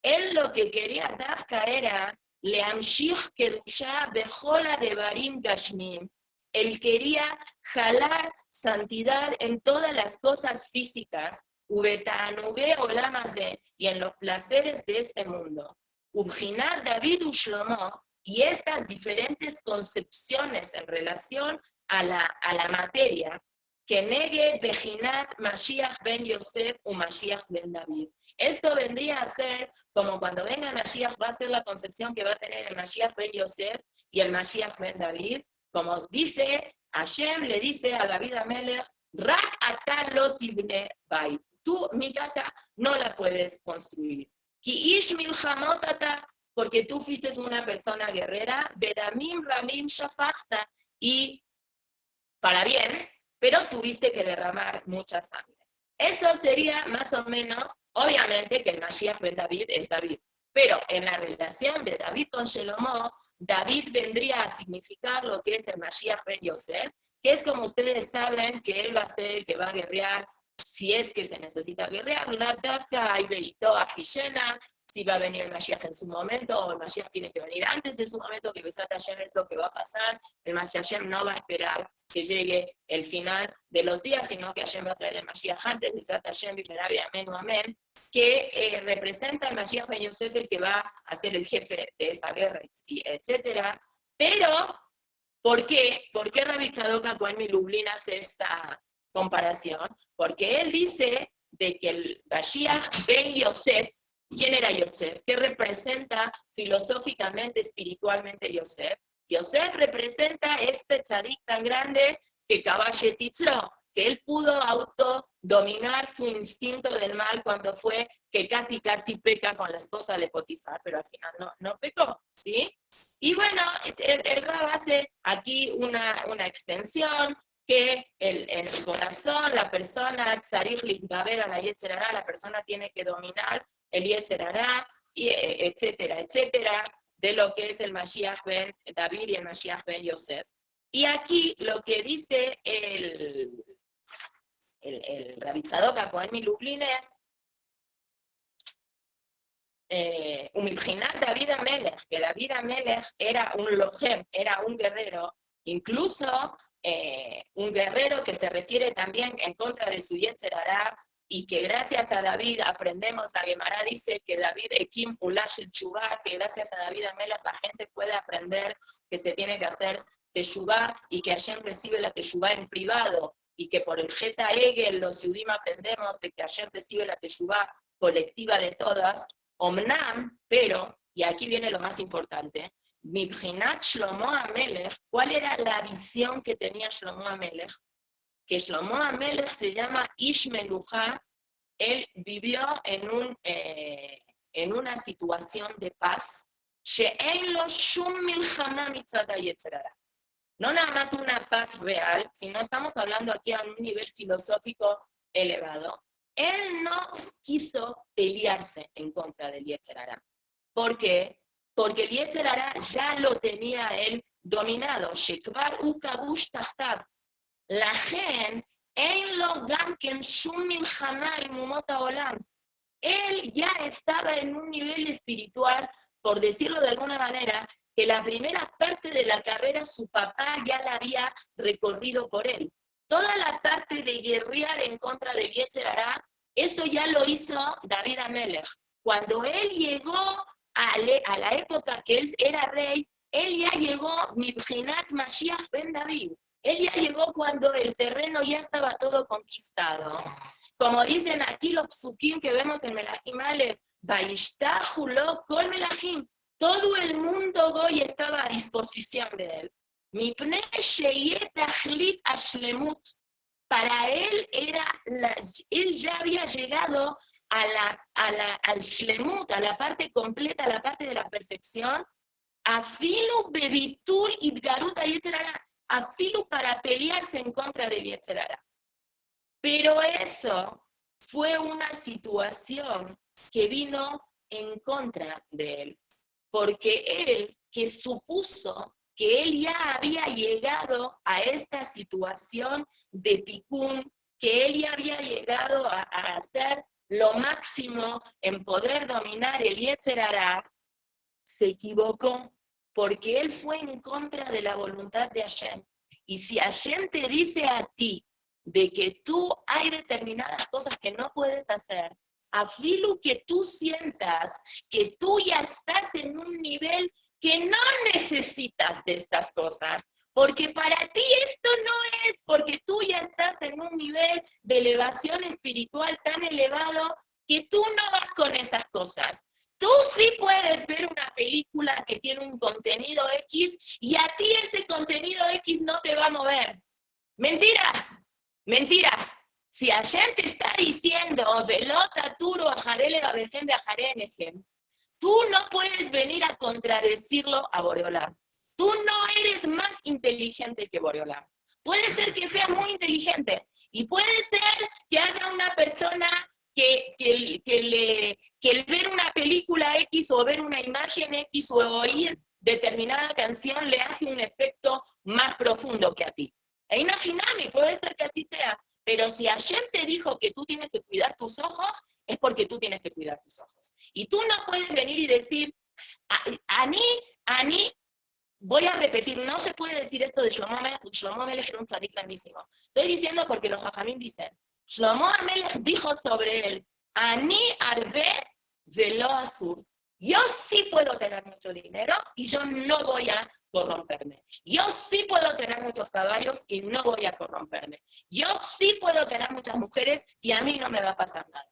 S1: Él lo que quería Dafka era Leamshich Kedusha Bejola Devarim Gashmim. Él quería jalar santidad en todas las cosas físicas, Ubetanuge Olam Hazeh, y en los placeres de este mundo. Ubhinat David Ushlomo, y estas diferentes concepciones en relación a la materia, que negue Bejinat Mashiach ben Yosef u Mashiach ben David. Esto vendría a ser como cuando venga Mashiach, va a ser la concepción que va a tener el Mashiach ben Yosef y el Mashiach ben David, como dice, Hashem le dice a David HaMelech, Rak ata lo tibne bait. Tú, mi casa, no la puedes construir. Ki ish milchamot ata, porque tú fuiste una persona guerrera, bedamim ramim shafachta, y para bien, pero tuviste que derramar mucha sangre. Eso sería más o menos, obviamente que el Mashiach ben David es David, pero en la relación de David con Shlomo, David vendría a significar lo que es el Mashiach ben Yosef, que es como ustedes saben que él va a ser el que va a guerrear si es que se necesita guerrear, la Dafka, hay Beito, Afishena, si va a venir el Mashiach en su momento, o el Mashiach tiene que venir antes de su momento, que Besat Hashem es lo que va a pasar. El Mashiach Hashem no va a esperar que llegue el final de los días, sino que Hashem va a traer el Mashiach antes, Besat Hashem, Bimerabi, amén o amén, que representa el Mashiach ben Yosef, el que va a ser el jefe de esa guerra, etc. Pero, ¿por qué? ¿Por qué Rabbi Tzadok HaKohen Milublin hace esta comparación? Porque él dice de que el Mashiach ben Yosef, ¿quién era Yosef? ¿Qué representa filosóficamente, espiritualmente Yosef? Yosef representa este tzadik tan grande que Kabaye Titzro, que él pudo autodominar su instinto del mal cuando fue que casi peca con la esposa de Potifar, pero al final no pecó, ¿sí? Y bueno, el Rab hace aquí una extensión, que el corazón, la persona, tzarich litgaber a la yetzer hara, la persona tiene que dominar el yetzer hara, etcétera, etcétera, de lo que es el Mashiach ben David y el Mashiach ben Yosef. Y aquí lo que dice el Rabbi Tzadok HaKohen Milublin es Umibchinat David HaMelech, que David HaMelech era un lojem, era un guerrero, incluso un guerrero que se refiere también en contra de su yetzer hara, y que gracias a David aprendemos, la Gemara dice que David Ekim Ulash el Teshuvah, que gracias a David HaMelech la gente puede aprender que se tiene que hacer Teshuvah y que Hashem recibe la Teshuvah en privado, y que por el Geta Egel los Yudim aprendemos de que Hashem recibe la Teshuvah colectiva de todas. Omnam, pero, y aquí viene lo más importante, Mibchinat Shlomo HaMelech, ¿cuál era la visión que tenía Shlomo HaMelech? Que Shlomo HaMelech se llama Ish Meluja, él vivió en una situación de paz, She'ein lo shum milchama mitzad hayetzer hara. No nada más una paz real, sino estamos hablando aquí a un nivel filosófico elevado. Él no quiso pelearse en contra del yetzer hara. ¿Por qué? Porque el yetzer hara ya lo tenía él dominado. Shekvar ukabush tahtav. La gen en lo ganken shum milchama imumot haolam. Él ya estaba en un nivel espiritual, por decirlo de alguna manera, que la primera parte de la carrera su papá ya la había recorrido por él. Toda la parte de guerrear en contra de yetzer hara, eso ya lo hizo David HaMelech. Cuando él llegó a la época que él era rey, él ya llegó Mibchinat Mashiach ben David. Él ya llegó cuando el terreno ya estaba todo conquistado. Como dicen aquí los psukim que vemos en Melahim Aleph, Vayishtahu lo kol Melahim. Todo el mundo Goy estaba a disposición de él. Mipnei sheyet achlit ashlemut. Para él él ya había llegado al shlemut, a la parte completa, a la parte de la perfección. Afilu bebitul idgarut hayetzer hara. Afilu para pelearse en contra del yetzer hara. Pero eso fue una situación que vino en contra de él, porque él, que supuso que él ya había llegado a esta situación de tikkun, que él ya había llegado a hacer lo máximo en poder dominar el yetzer hara, se equivocó, porque él fue en contra de la voluntad de Hashem. Y si Hashem te dice a ti de que tú hay determinadas cosas que no puedes hacer, afilu que tú sientas que tú ya estás en un nivel que no necesitas de estas cosas, porque para ti esto no es, porque tú ya estás en un nivel de elevación espiritual tan elevado que tú no vas con esas cosas. Tú sí puedes ver una película que tiene un contenido X y a ti ese contenido X no te va a mover. Mentira, mentira. Si Hashem te está diciendo, velota turo ajarele babejem de ajarenejem, tú no puedes venir a contradecirlo a Boreolam. Tú no eres más inteligente que Boreolam. Puede ser que sea muy inteligente Y puede ser que haya una persona que el ver una película X o ver una imagen X o oír determinada canción le hace un efecto más profundo que a ti. E imagíname, puede ser que así sea, pero si Hashem te dijo que tú tienes que cuidar tus ojos, es porque tú tienes que cuidar tus ojos. Y tú no puedes venir y decir, Ani, voy a repetir, no se puede decir esto de Shlomo Amelech, porque Shlomo Amelech era un tzadik grandísimo. Estoy diciendo porque los Jajamim dicen, Shlomo Amelech dijo sobre él, Ani arve velo asur. Yo sí puedo tener mucho dinero y yo no voy a corromperme. Yo sí puedo tener muchos caballos y no voy a corromperme. Yo sí puedo tener muchas mujeres y a mí no me va a pasar nada.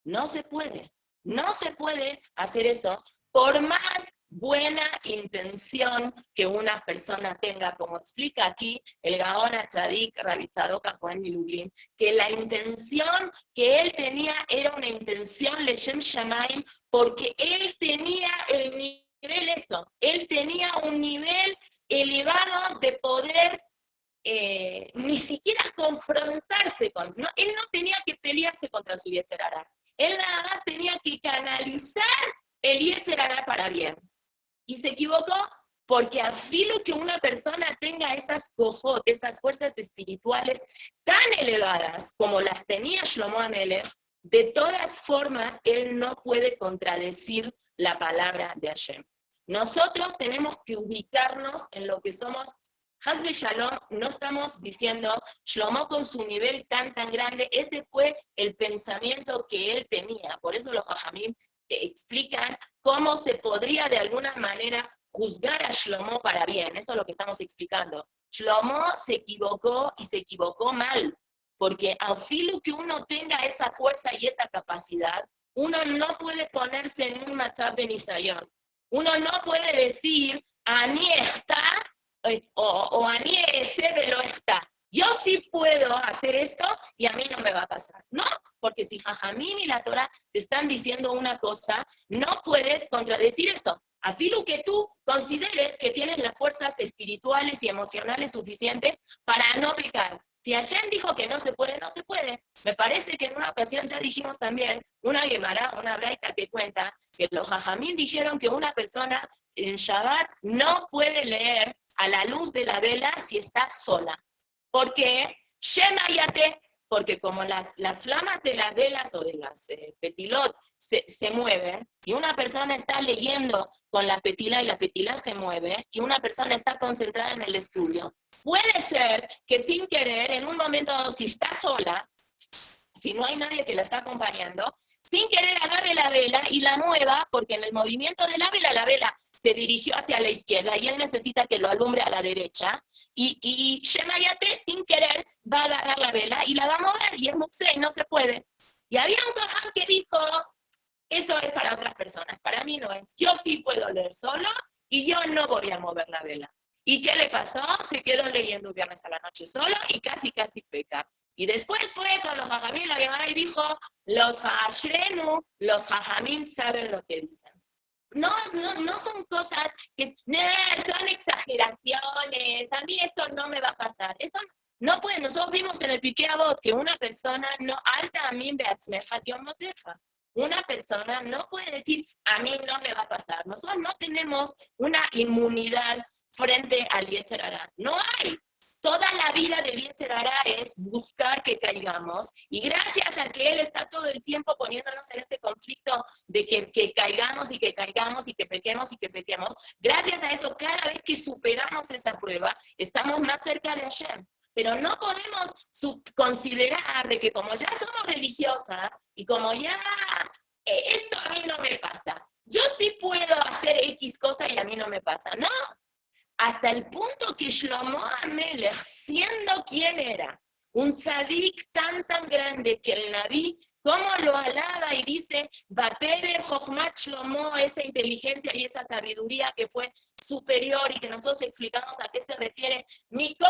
S1: No se puede. No se puede hacer eso por más buena intención que una persona tenga, como explica aquí el Gaón HaTzadik Rabbi Tzadok HaKohen Milublin, que la intención que él tenía era una intención Leshem Shamayim, porque él tenía el nivel eso, él tenía un nivel elevado de poder ni siquiera confrontarse con, ¿no? Él no tenía que pelearse contra su Yetzer Hara, él nada más tenía que canalizar el Yetzer Hara para bien. Y se equivocó porque a filo que una persona tenga esas cojot, esas fuerzas espirituales tan elevadas como las tenía Shlomo Amelech, de todas formas él no puede contradecir la palabra de Hashem. Nosotros tenemos que ubicarnos en lo que somos. Haz Shalom, no estamos diciendo Shlomo con su nivel tan grande, ese fue el pensamiento que él tenía. Por eso los Jajamim explican cómo se podría de alguna manera juzgar a Shlomo para bien. Eso es lo que estamos explicando. Shlomo se equivocó y se equivocó mal, porque al filo que uno tenga esa fuerza y esa capacidad, uno no puede ponerse en un matzab de Nisayón. Uno no puede decir, Ani está, o Ani ese de lo está. Yo sí puedo hacer esto y a mí no me va a pasar. No, porque si Jajamim y la Torah te están diciendo una cosa, no puedes contradecir esto. A filo que tú consideres que tienes las fuerzas espirituales y emocionales suficientes para no pecar. Si Hashem dijo que no se puede, no se puede. Me parece que en una ocasión ya dijimos también, una Gemara, una braita que cuenta, que los Jajamim dijeron que una persona en Shabbat no puede leer a la luz de la vela si está sola. ¿Por qué? Shemayate, porque como las flamas de las velas o de las petilot se mueven, y una persona está leyendo con la petila y la petila se mueve, y una persona está concentrada en el estudio, puede ser que sin querer, en un momento dado, si está sola, si no hay nadie que la está acompañando, sin querer agarre la vela y la mueva, porque en el movimiento de la vela se dirigió hacia la izquierda y él necesita que lo alumbre a la derecha, y Shemayate sin querer va a agarrar la vela y la va a mover, y es Muxé, y no se puede. Y había un Jajam que dijo, eso es para otras personas, para mí no es. Yo sí puedo leer solo y yo no voy a mover la vela. ¿Y qué le pasó? Se quedó leyendo un viernes a la noche solo y casi peca. Y después fue con los Jajamim la Gemara y dijo, los Hashrenu, los Jajamim saben lo que dicen. No son cosas que son exageraciones, a mí esto no me va a pasar. Esto no puede, nosotros vimos en el Pirkei Avot que una persona no, alta a mí beatzmeja, Dios no deja. Una persona no puede decir, a mí no me va a pasar. Nosotros no tenemos una inmunidad frente al Yetzer Hara. No hay. Toda la vida del Yetzer Hara es buscar que caigamos, y gracias a que él está todo el tiempo poniéndonos en este conflicto de que caigamos y que caigamos y que pequemos, gracias a eso, cada vez que superamos esa prueba, estamos más cerca de Hashem. Pero no podemos considerar de que como ya somos religiosas y como ya esto a mí no me pasa, yo sí puedo hacer X cosa y a mí no me pasa. No. Hasta el punto que Shlomo Amelech, siendo quien era, un tzadik tan grande que el Naví, como lo alaba y dice, Batere Jochmat Shlomo, esa inteligencia y esa sabiduría que fue superior y que nosotros explicamos a qué se refiere, Mikol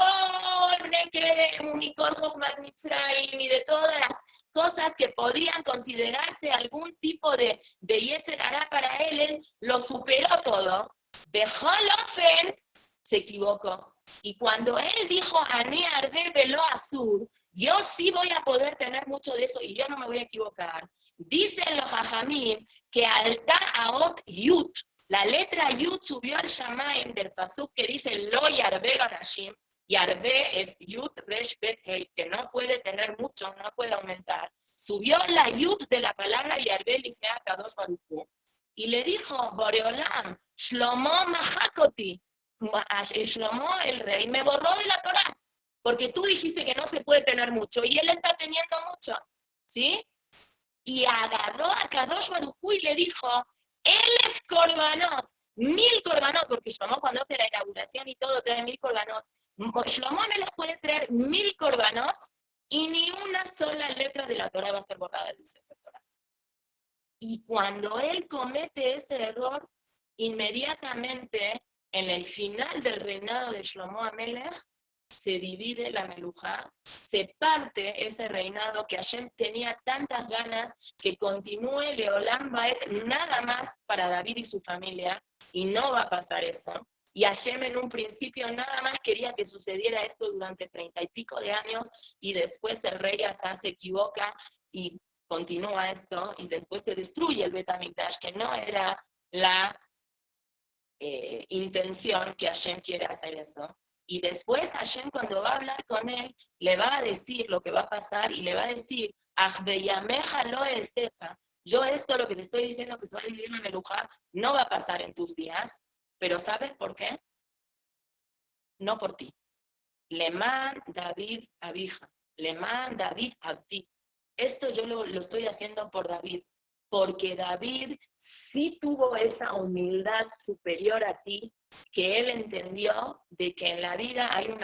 S1: Nekedem, Mikol Jochmat Mitzrayim, y de todas las cosas que podrían considerarse algún tipo de Yetzer Hara para él lo superó todo. Bechol Ofen, se equivocó. Y cuando él dijo, Ani arde velo asur, yo sí voy a poder tener mucho de eso y yo no me voy a equivocar. Dicen los Jajamim que alta aot yut, la letra yut subió al Shamaim del pasuk que dice lo yarbe garashim. Yarbe es yut resh bet hei, que no puede tener mucho, no puede aumentar. Subió la yut de la palabra yarbe lifnei Kadosh Baruch Hu. Y le dijo, Boreolam, Shlomo Mahakoti, Shlomo el rey me borró de la Torah, porque tú dijiste que no se puede tener mucho, y él está teniendo mucho, ¿sí? Y agarró a Kadosh Baruj Hu y le dijo, Elef Korbanot, 1000 Korbanot, porque Shlomo cuando hace la inauguración y todo trae 1000 Korbanot, Shlomo me les puede traer 1000 Korbanot, y ni una sola letra de la Torah va a ser borrada del Sefer Torah. Y cuando él comete ese error, inmediatamente, en el final del reinado de Shlomo Amelech, se divide la Melujá, se parte ese reinado que Hashem tenía tantas ganas que continúe Leolam Baed nada más para David y su familia, y no va a pasar eso. Y Hashem en un principio nada más quería que sucediera esto durante 30 y pico de años, y después el rey Asa se equivoca y continúa esto, y después se destruye el Bet HaMikdash, que no era la intención que Hashem quiere hacer eso. Y después Hashem cuando va a hablar con él, le va a decir lo que va a pasar, y le va a decir, yo esto lo que te estoy diciendo que se va a dividir la Melujá, no va a pasar en tus días, pero ¿sabes por qué? No por ti. Leman David Abija, Leman David Abdi. Esto yo lo estoy haciendo por David, porque David sí tuvo esa humildad superior a ti, que él entendió de que en la vida hay un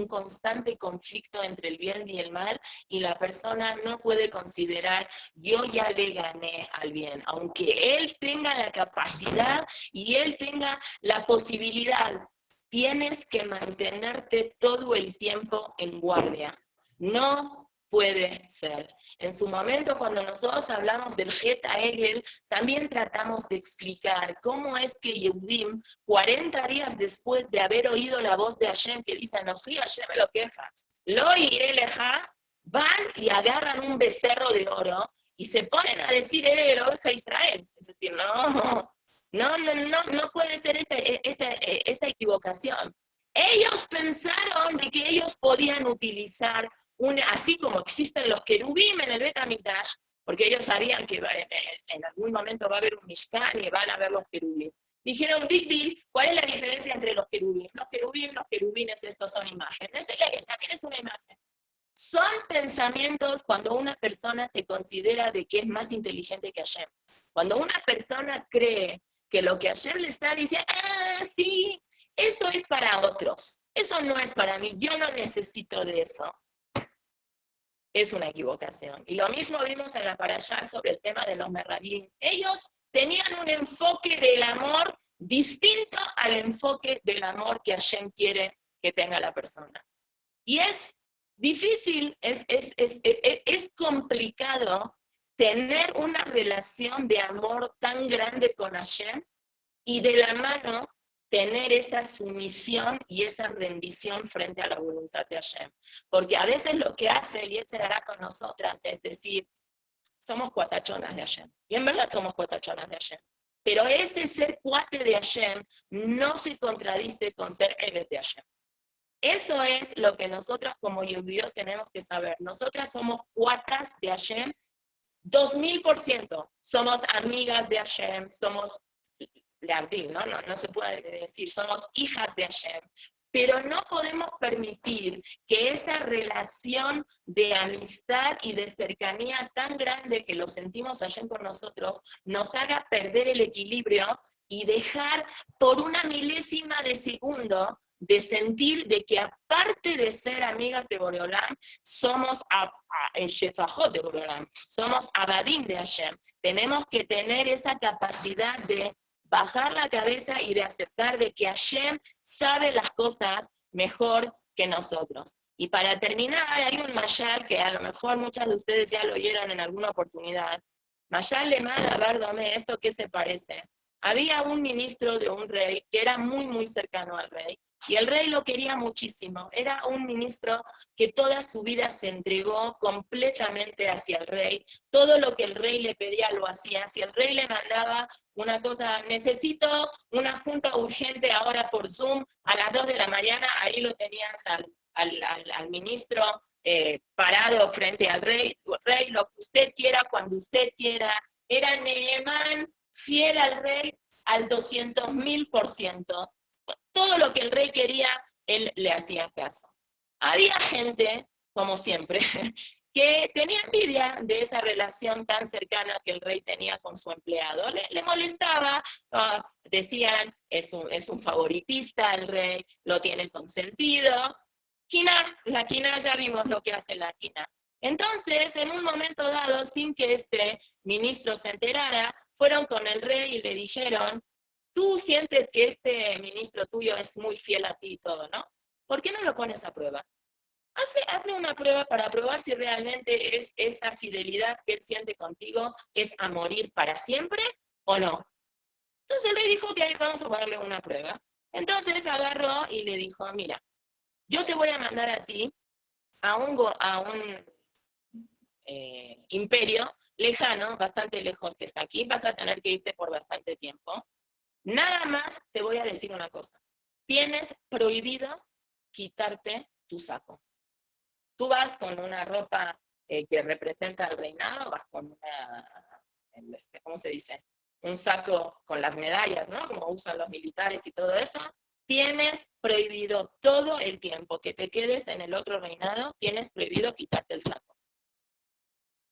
S1: constante conflicto entre el bien y el mal, y la persona no puede considerar, yo ya le gané al bien, aunque él tenga la capacidad y él tenga la posibilidad. Tienes que mantenerte todo el tiempo en guardia. No puede ser. En su momento, cuando nosotros hablamos del Geta Egel, también tratamos de explicar cómo es que Yehudim, 40 días después de haber oído la voz de Hashem que dice, Anoji Hashem me lo queja, lo iré leja, van y agarran un becerro de oro y se ponen a decir, el oveja Israel. Es decir, no puede ser esta equivocación. Ellos pensaron de que ellos podían utilizar, así como existen los querubim en el Bet HaMikdash, porque ellos sabían que en algún momento va a haber un Mishkan y van a ver los querubim. Dijeron, big deal, ¿cuál es la diferencia entre los querubim? Los querubines, estos son imágenes. También es una imagen. Son pensamientos cuando una persona se considera de que es más inteligente que Hashem. Cuando una persona cree que lo que Hashem le está diciendo, sí, eso es para otros, eso no es para mí, yo no necesito de eso. Es una equivocación. Y lo mismo vimos en la parashá sobre el tema de los merrabim. Ellos tenían un enfoque del amor distinto al enfoque del amor que Hashem quiere que tenga la persona. Y es difícil, es complicado tener una relación de amor tan grande con Hashem y de la mano tener esa sumisión y esa rendición frente a la voluntad de Hashem. Porque a veces lo que hace el Yetzer Hara con nosotras es decir, somos cuatachonas de Hashem. Y en verdad somos cuatachonas de Hashem. Pero ese ser cuate de Hashem no se contradice con ser Eved de Hashem. Eso es lo que nosotros como judíos tenemos que saber. Nosotras somos cuatas de Hashem 2000%. Somos amigas de Hashem, somos leabdil, no se puede decir, somos hijas de Hashem. Pero no podemos permitir que esa relación de amistad y de cercanía tan grande que lo sentimos Hashem por nosotros nos haga perder el equilibrio y dejar por una milésima de segundo de sentir de que aparte de ser amigas de Boreolam, somos Shefajot de Boreolam, somos Abadim de Hashem. Tenemos que tener esa capacidad de bajar la cabeza y de aceptar de que Hashem sabe las cosas mejor que nosotros. Y para terminar, hay un mashal que a lo mejor muchas de ustedes ya lo oyeron en alguna oportunidad. Mashal le manda a Bardome, ¿esto qué se parece? Había un ministro de un rey que era muy, muy cercano al rey, y el rey lo quería muchísimo. Era un ministro que toda su vida se entregó completamente hacia el rey. Todo lo que el rey le pedía lo hacía. Si el rey le mandaba una cosa, necesito una junta urgente ahora por Zoom a las 2 de la mañana, ahí lo tenías al ministro parado frente al rey. Rey, lo que usted quiera, cuando usted quiera. Era Nehemán fiel al rey al 200.000%. Todo lo que el rey quería, él le hacía caso. Había gente, como siempre, que tenía envidia de esa relación tan cercana que el rey tenía con su empleado. Le molestaba, decían, es un favoritista el rey, lo tiene consentido. La quina, ya vimos lo que hace la quina. Entonces, en un momento dado, sin que este ministro se enterara, fueron con el rey y le dijeron, tú sientes que este ministro tuyo es muy fiel a ti y todo, ¿no? ¿Por qué no lo pones a prueba? Hazle una prueba para probar si realmente es esa fidelidad que él siente contigo, es a morir para siempre o no. Entonces el rey dijo que ahí vamos a ponerle una prueba. Entonces agarró y le dijo, mira, yo te voy a mandar a ti a un imperio lejano, bastante lejos que está aquí, vas a tener que irte por bastante tiempo. Nada más te voy a decir una cosa. Tienes prohibido quitarte tu saco. Tú vas con una ropa que representa el reinado, vas con una, ¿cómo se dice? Un saco con las medallas, ¿no? Como usan los militares y todo eso. Tienes prohibido todo el tiempo que te quedes en el otro reinado, tienes prohibido quitarte el saco.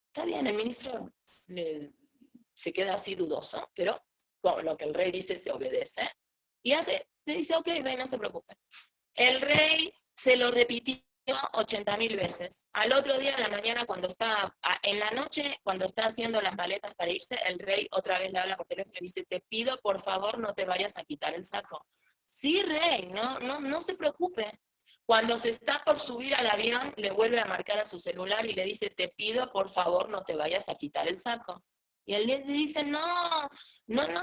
S1: Está bien, el ministro se queda así dudoso, pero con lo que el rey dice se obedece. Y le dice, ok, rey, no se preocupe. El rey se lo repitió 80.000 veces. Al otro día de la mañana, en la noche, cuando está haciendo las maletas para irse, el rey otra vez le habla por teléfono y le dice, te pido, por favor, no te vayas a quitar el saco. Sí, rey, no se preocupe. Cuando se está por subir al avión, le vuelve a marcar a su celular y le dice, te pido, por favor, no te vayas a quitar el saco. Y él le dice, no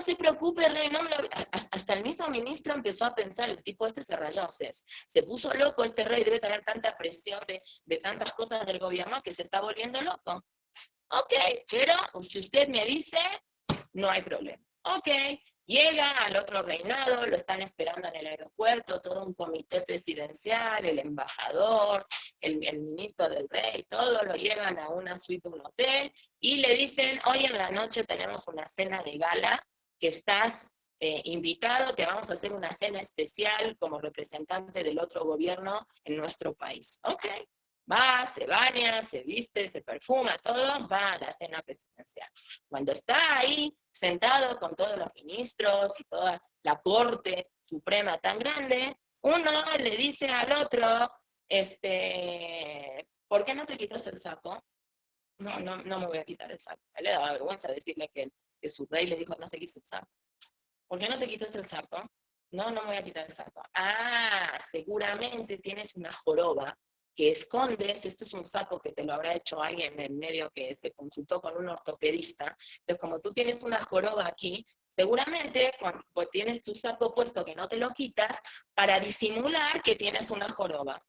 S1: se preocupe, rey. Hasta el mismo ministro empezó a pensar, el tipo este se rayó, se puso loco este rey, debe tener tanta presión de tantas cosas del gobierno que se está volviendo loco. Ok, pero si usted me dice, no hay problema. Ok, llega al otro reinado, lo están esperando en el aeropuerto, todo un comité presidencial, el embajador, el ministro del rey, todo lo llevan a una suite de un hotel y le dicen, hoy en la noche tenemos una cena de gala, que estás invitado, te vamos a hacer una cena especial como representante del otro gobierno en nuestro país. Ok. Va, se baña, se viste, se perfuma, todo, va a la cena presidencial. Cuando está ahí, sentado con todos los ministros y toda la corte suprema tan grande, uno le dice al otro, ¿por qué no te quitas el saco? No me voy a quitar el saco. A él le daba vergüenza decirle que su rey le dijo, no se quite el saco. ¿Por qué no te quitas el saco? No me voy a quitar el saco. Seguramente tienes una joroba que escondes. Este es un saco que te lo habrá hecho alguien en medio que se consultó con un ortopedista. Entonces, como tú tienes una joroba aquí, seguramente cuando tienes tu saco puesto que no te lo quitas para disimular que tienes una joroba.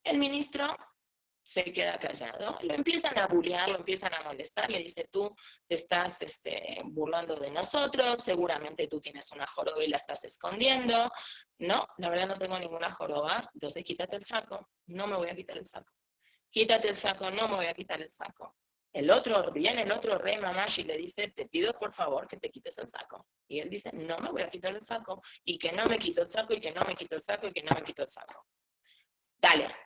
S1: El ministro se queda callado, lo empiezan a bullear, lo empiezan a molestar, le dice, tú te estás burlando de nosotros, seguramente tú tienes una joroba y la estás escondiendo. No, la verdad no tengo ninguna joroba, entonces quítate el saco. No me voy a quitar el saco. Quítate el saco, no me voy a quitar el saco. Viene el otro rey Mamash y le dice, te pido por favor que te quites el saco. Y él dice, no me voy a quitar el saco, y que no me quito el saco, y que no me quito el saco, y que no me quito el saco. Dale,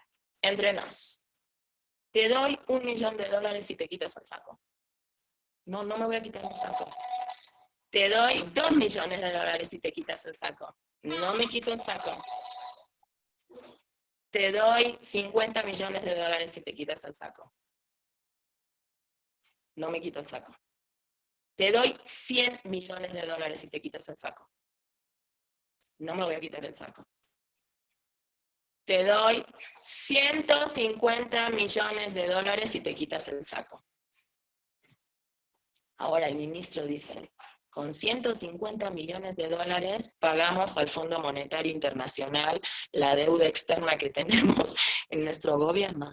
S1: entre nos. Te doy $1 millón si te quitas el saco. No me voy a quitar el saco. Te doy $2 millones si te quitas el saco. No me quito el saco. Te doy $50 millones si te quitas el saco. No me quito el saco. Te doy $100 millones si te quitas el saco. No me voy a quitar el saco. Te doy $150 millones si te quitas el saco. Ahora el ministro dice, con 150 millones de dólares pagamos al Fondo Monetario Internacional la deuda externa que tenemos en nuestro gobierno.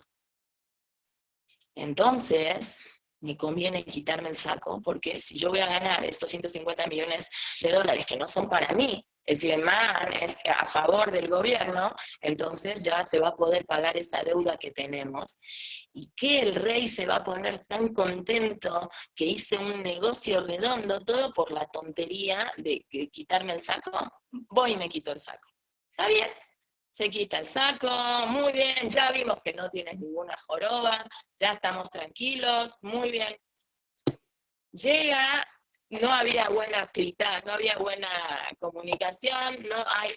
S1: Entonces, me conviene quitarme el saco, porque si yo voy a ganar estos 150 millones de dólares que no son para mí, es Leman, es a favor del gobierno, entonces ya se va a poder pagar esa deuda que tenemos. ¿Y que el rey se va a poner tan contento que hice un negocio redondo, todo por la tontería de quitarme el saco? Voy y me quito el saco. ¿Está bien? Se quita el saco, muy bien, ya vimos que no tienes ninguna joroba, ya estamos tranquilos, muy bien. Llega, no había buena clita, no había buena comunicación,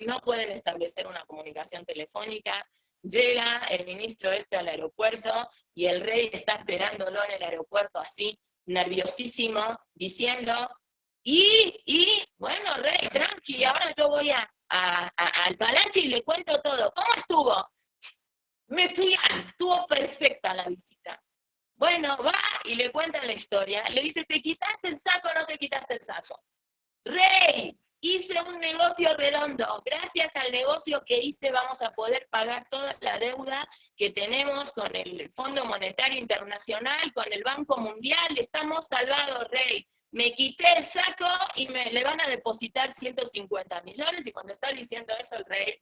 S1: no pueden establecer una comunicación telefónica. Llega el ministro al aeropuerto y el rey está esperándolo en el aeropuerto así, nerviosísimo, diciendo, bueno, rey, tranqui, ahora yo voy al palacio y le cuento todo. ¿Cómo estuvo? Me fui, estuvo perfecta la visita. Bueno, va y le cuentan la historia. Le dice, ¿te quitaste el saco o no te quitaste el saco? Rey, hice un negocio redondo. Gracias al negocio que hice vamos a poder pagar toda la deuda que tenemos con el Fondo Monetario Internacional, con el Banco Mundial. Estamos salvados, rey. Me quité el saco y le van a depositar 150 millones y cuando está diciendo eso el rey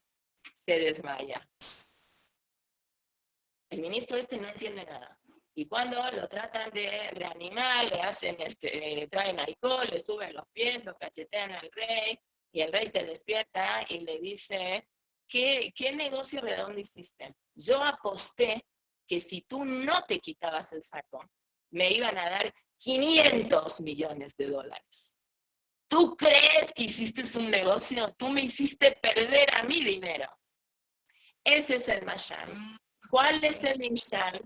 S1: se desmaya. El ministro no entiende nada. Y cuando lo tratan de reanimar, le hacen, le traen alcohol, le suben los pies, lo cachetean al rey, y el rey se despierta y le dice, ¿qué negocio redondo hiciste? Yo aposté que si tú no te quitabas el saco, me iban a dar 500 millones de dólares. ¿Tú crees que hiciste un negocio? Tú me hiciste perder a mi dinero. Ese es el mashal. ¿Cuál es el nimshal?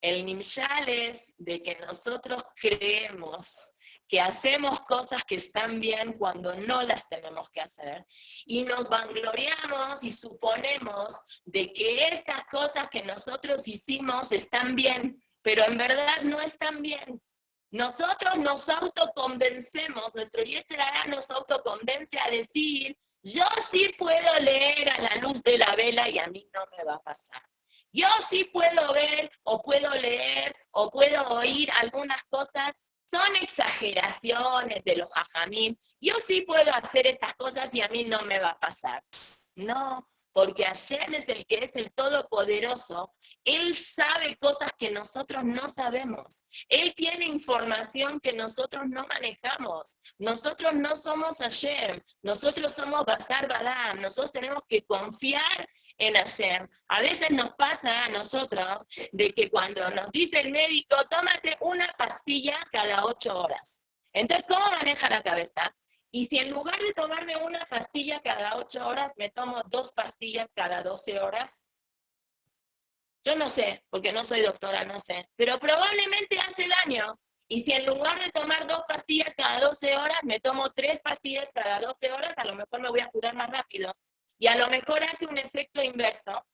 S1: El nimshal es de que nosotros creemos que hacemos cosas que están bien cuando no las tenemos que hacer. Y nos vangloriamos y suponemos de que estas cosas que nosotros hicimos están bien, pero en verdad no están bien. Nosotros nos autoconvencemos, nuestro Yetzer Hara nos autoconvence a decir, yo sí puedo leer a la luz de la vela y a mí no me va a pasar. Yo sí puedo ver o puedo leer o puedo oír algunas cosas, son exageraciones de los jajamim. Yo sí puedo hacer estas cosas y a mí no me va a pasar. No, porque Hashem es el que es el Todopoderoso. Él sabe cosas que nosotros no sabemos. Él tiene información que nosotros no manejamos. Nosotros no somos Hashem. Nosotros somos Basar Badam. Nosotros tenemos que confiar en Hashem. A veces nos pasa a nosotros de que cuando nos dice el médico, tómate una pastilla cada 8 horas. Entonces, ¿cómo maneja la cabeza? Y si en lugar de tomarme una pastilla cada 8 horas, me tomo 2 pastillas cada 12 horas, yo no sé, porque no soy doctora, no sé, pero probablemente hace daño. Y si en lugar de tomar 2 pastillas cada 12 horas, me tomo 3 pastillas cada 12 horas, a lo mejor me voy a curar más rápido. Y a lo mejor hace un efecto inverso.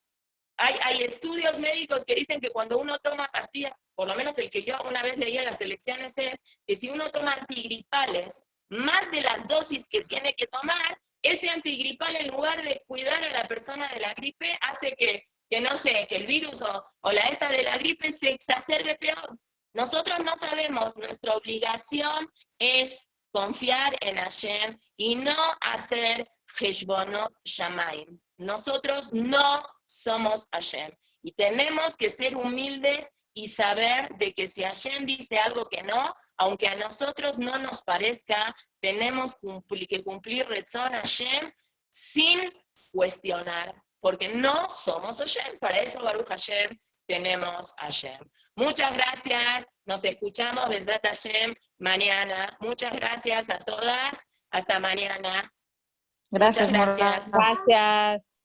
S1: Hay estudios médicos que dicen que cuando uno toma pastillas, por lo menos el que yo una vez leí en las elecciones es que si uno toma antigripales, más de las dosis que tiene que tomar, ese antigripal en lugar de cuidar a la persona de la gripe, hace que no sé, que el virus o la esta de la gripe se exacerbe peor. Nosotros no sabemos, nuestra obligación es confiar en Hashem y no hacer Heshbonot Shamayim. Nosotros no somos Hashem y tenemos que ser humildes y saber de que si Hashem dice algo que no, aunque a nosotros no nos parezca, tenemos que cumplir Retzon Hashem sin cuestionar, porque no somos Hashem. Para eso, Baruch Hashem, tenemos Hashem. Muchas gracias. Nos escuchamos, Besat Hashem, mañana. Muchas gracias a todas. Hasta mañana.
S2: Gracias,
S1: Muchas gracias.
S3: Gracias.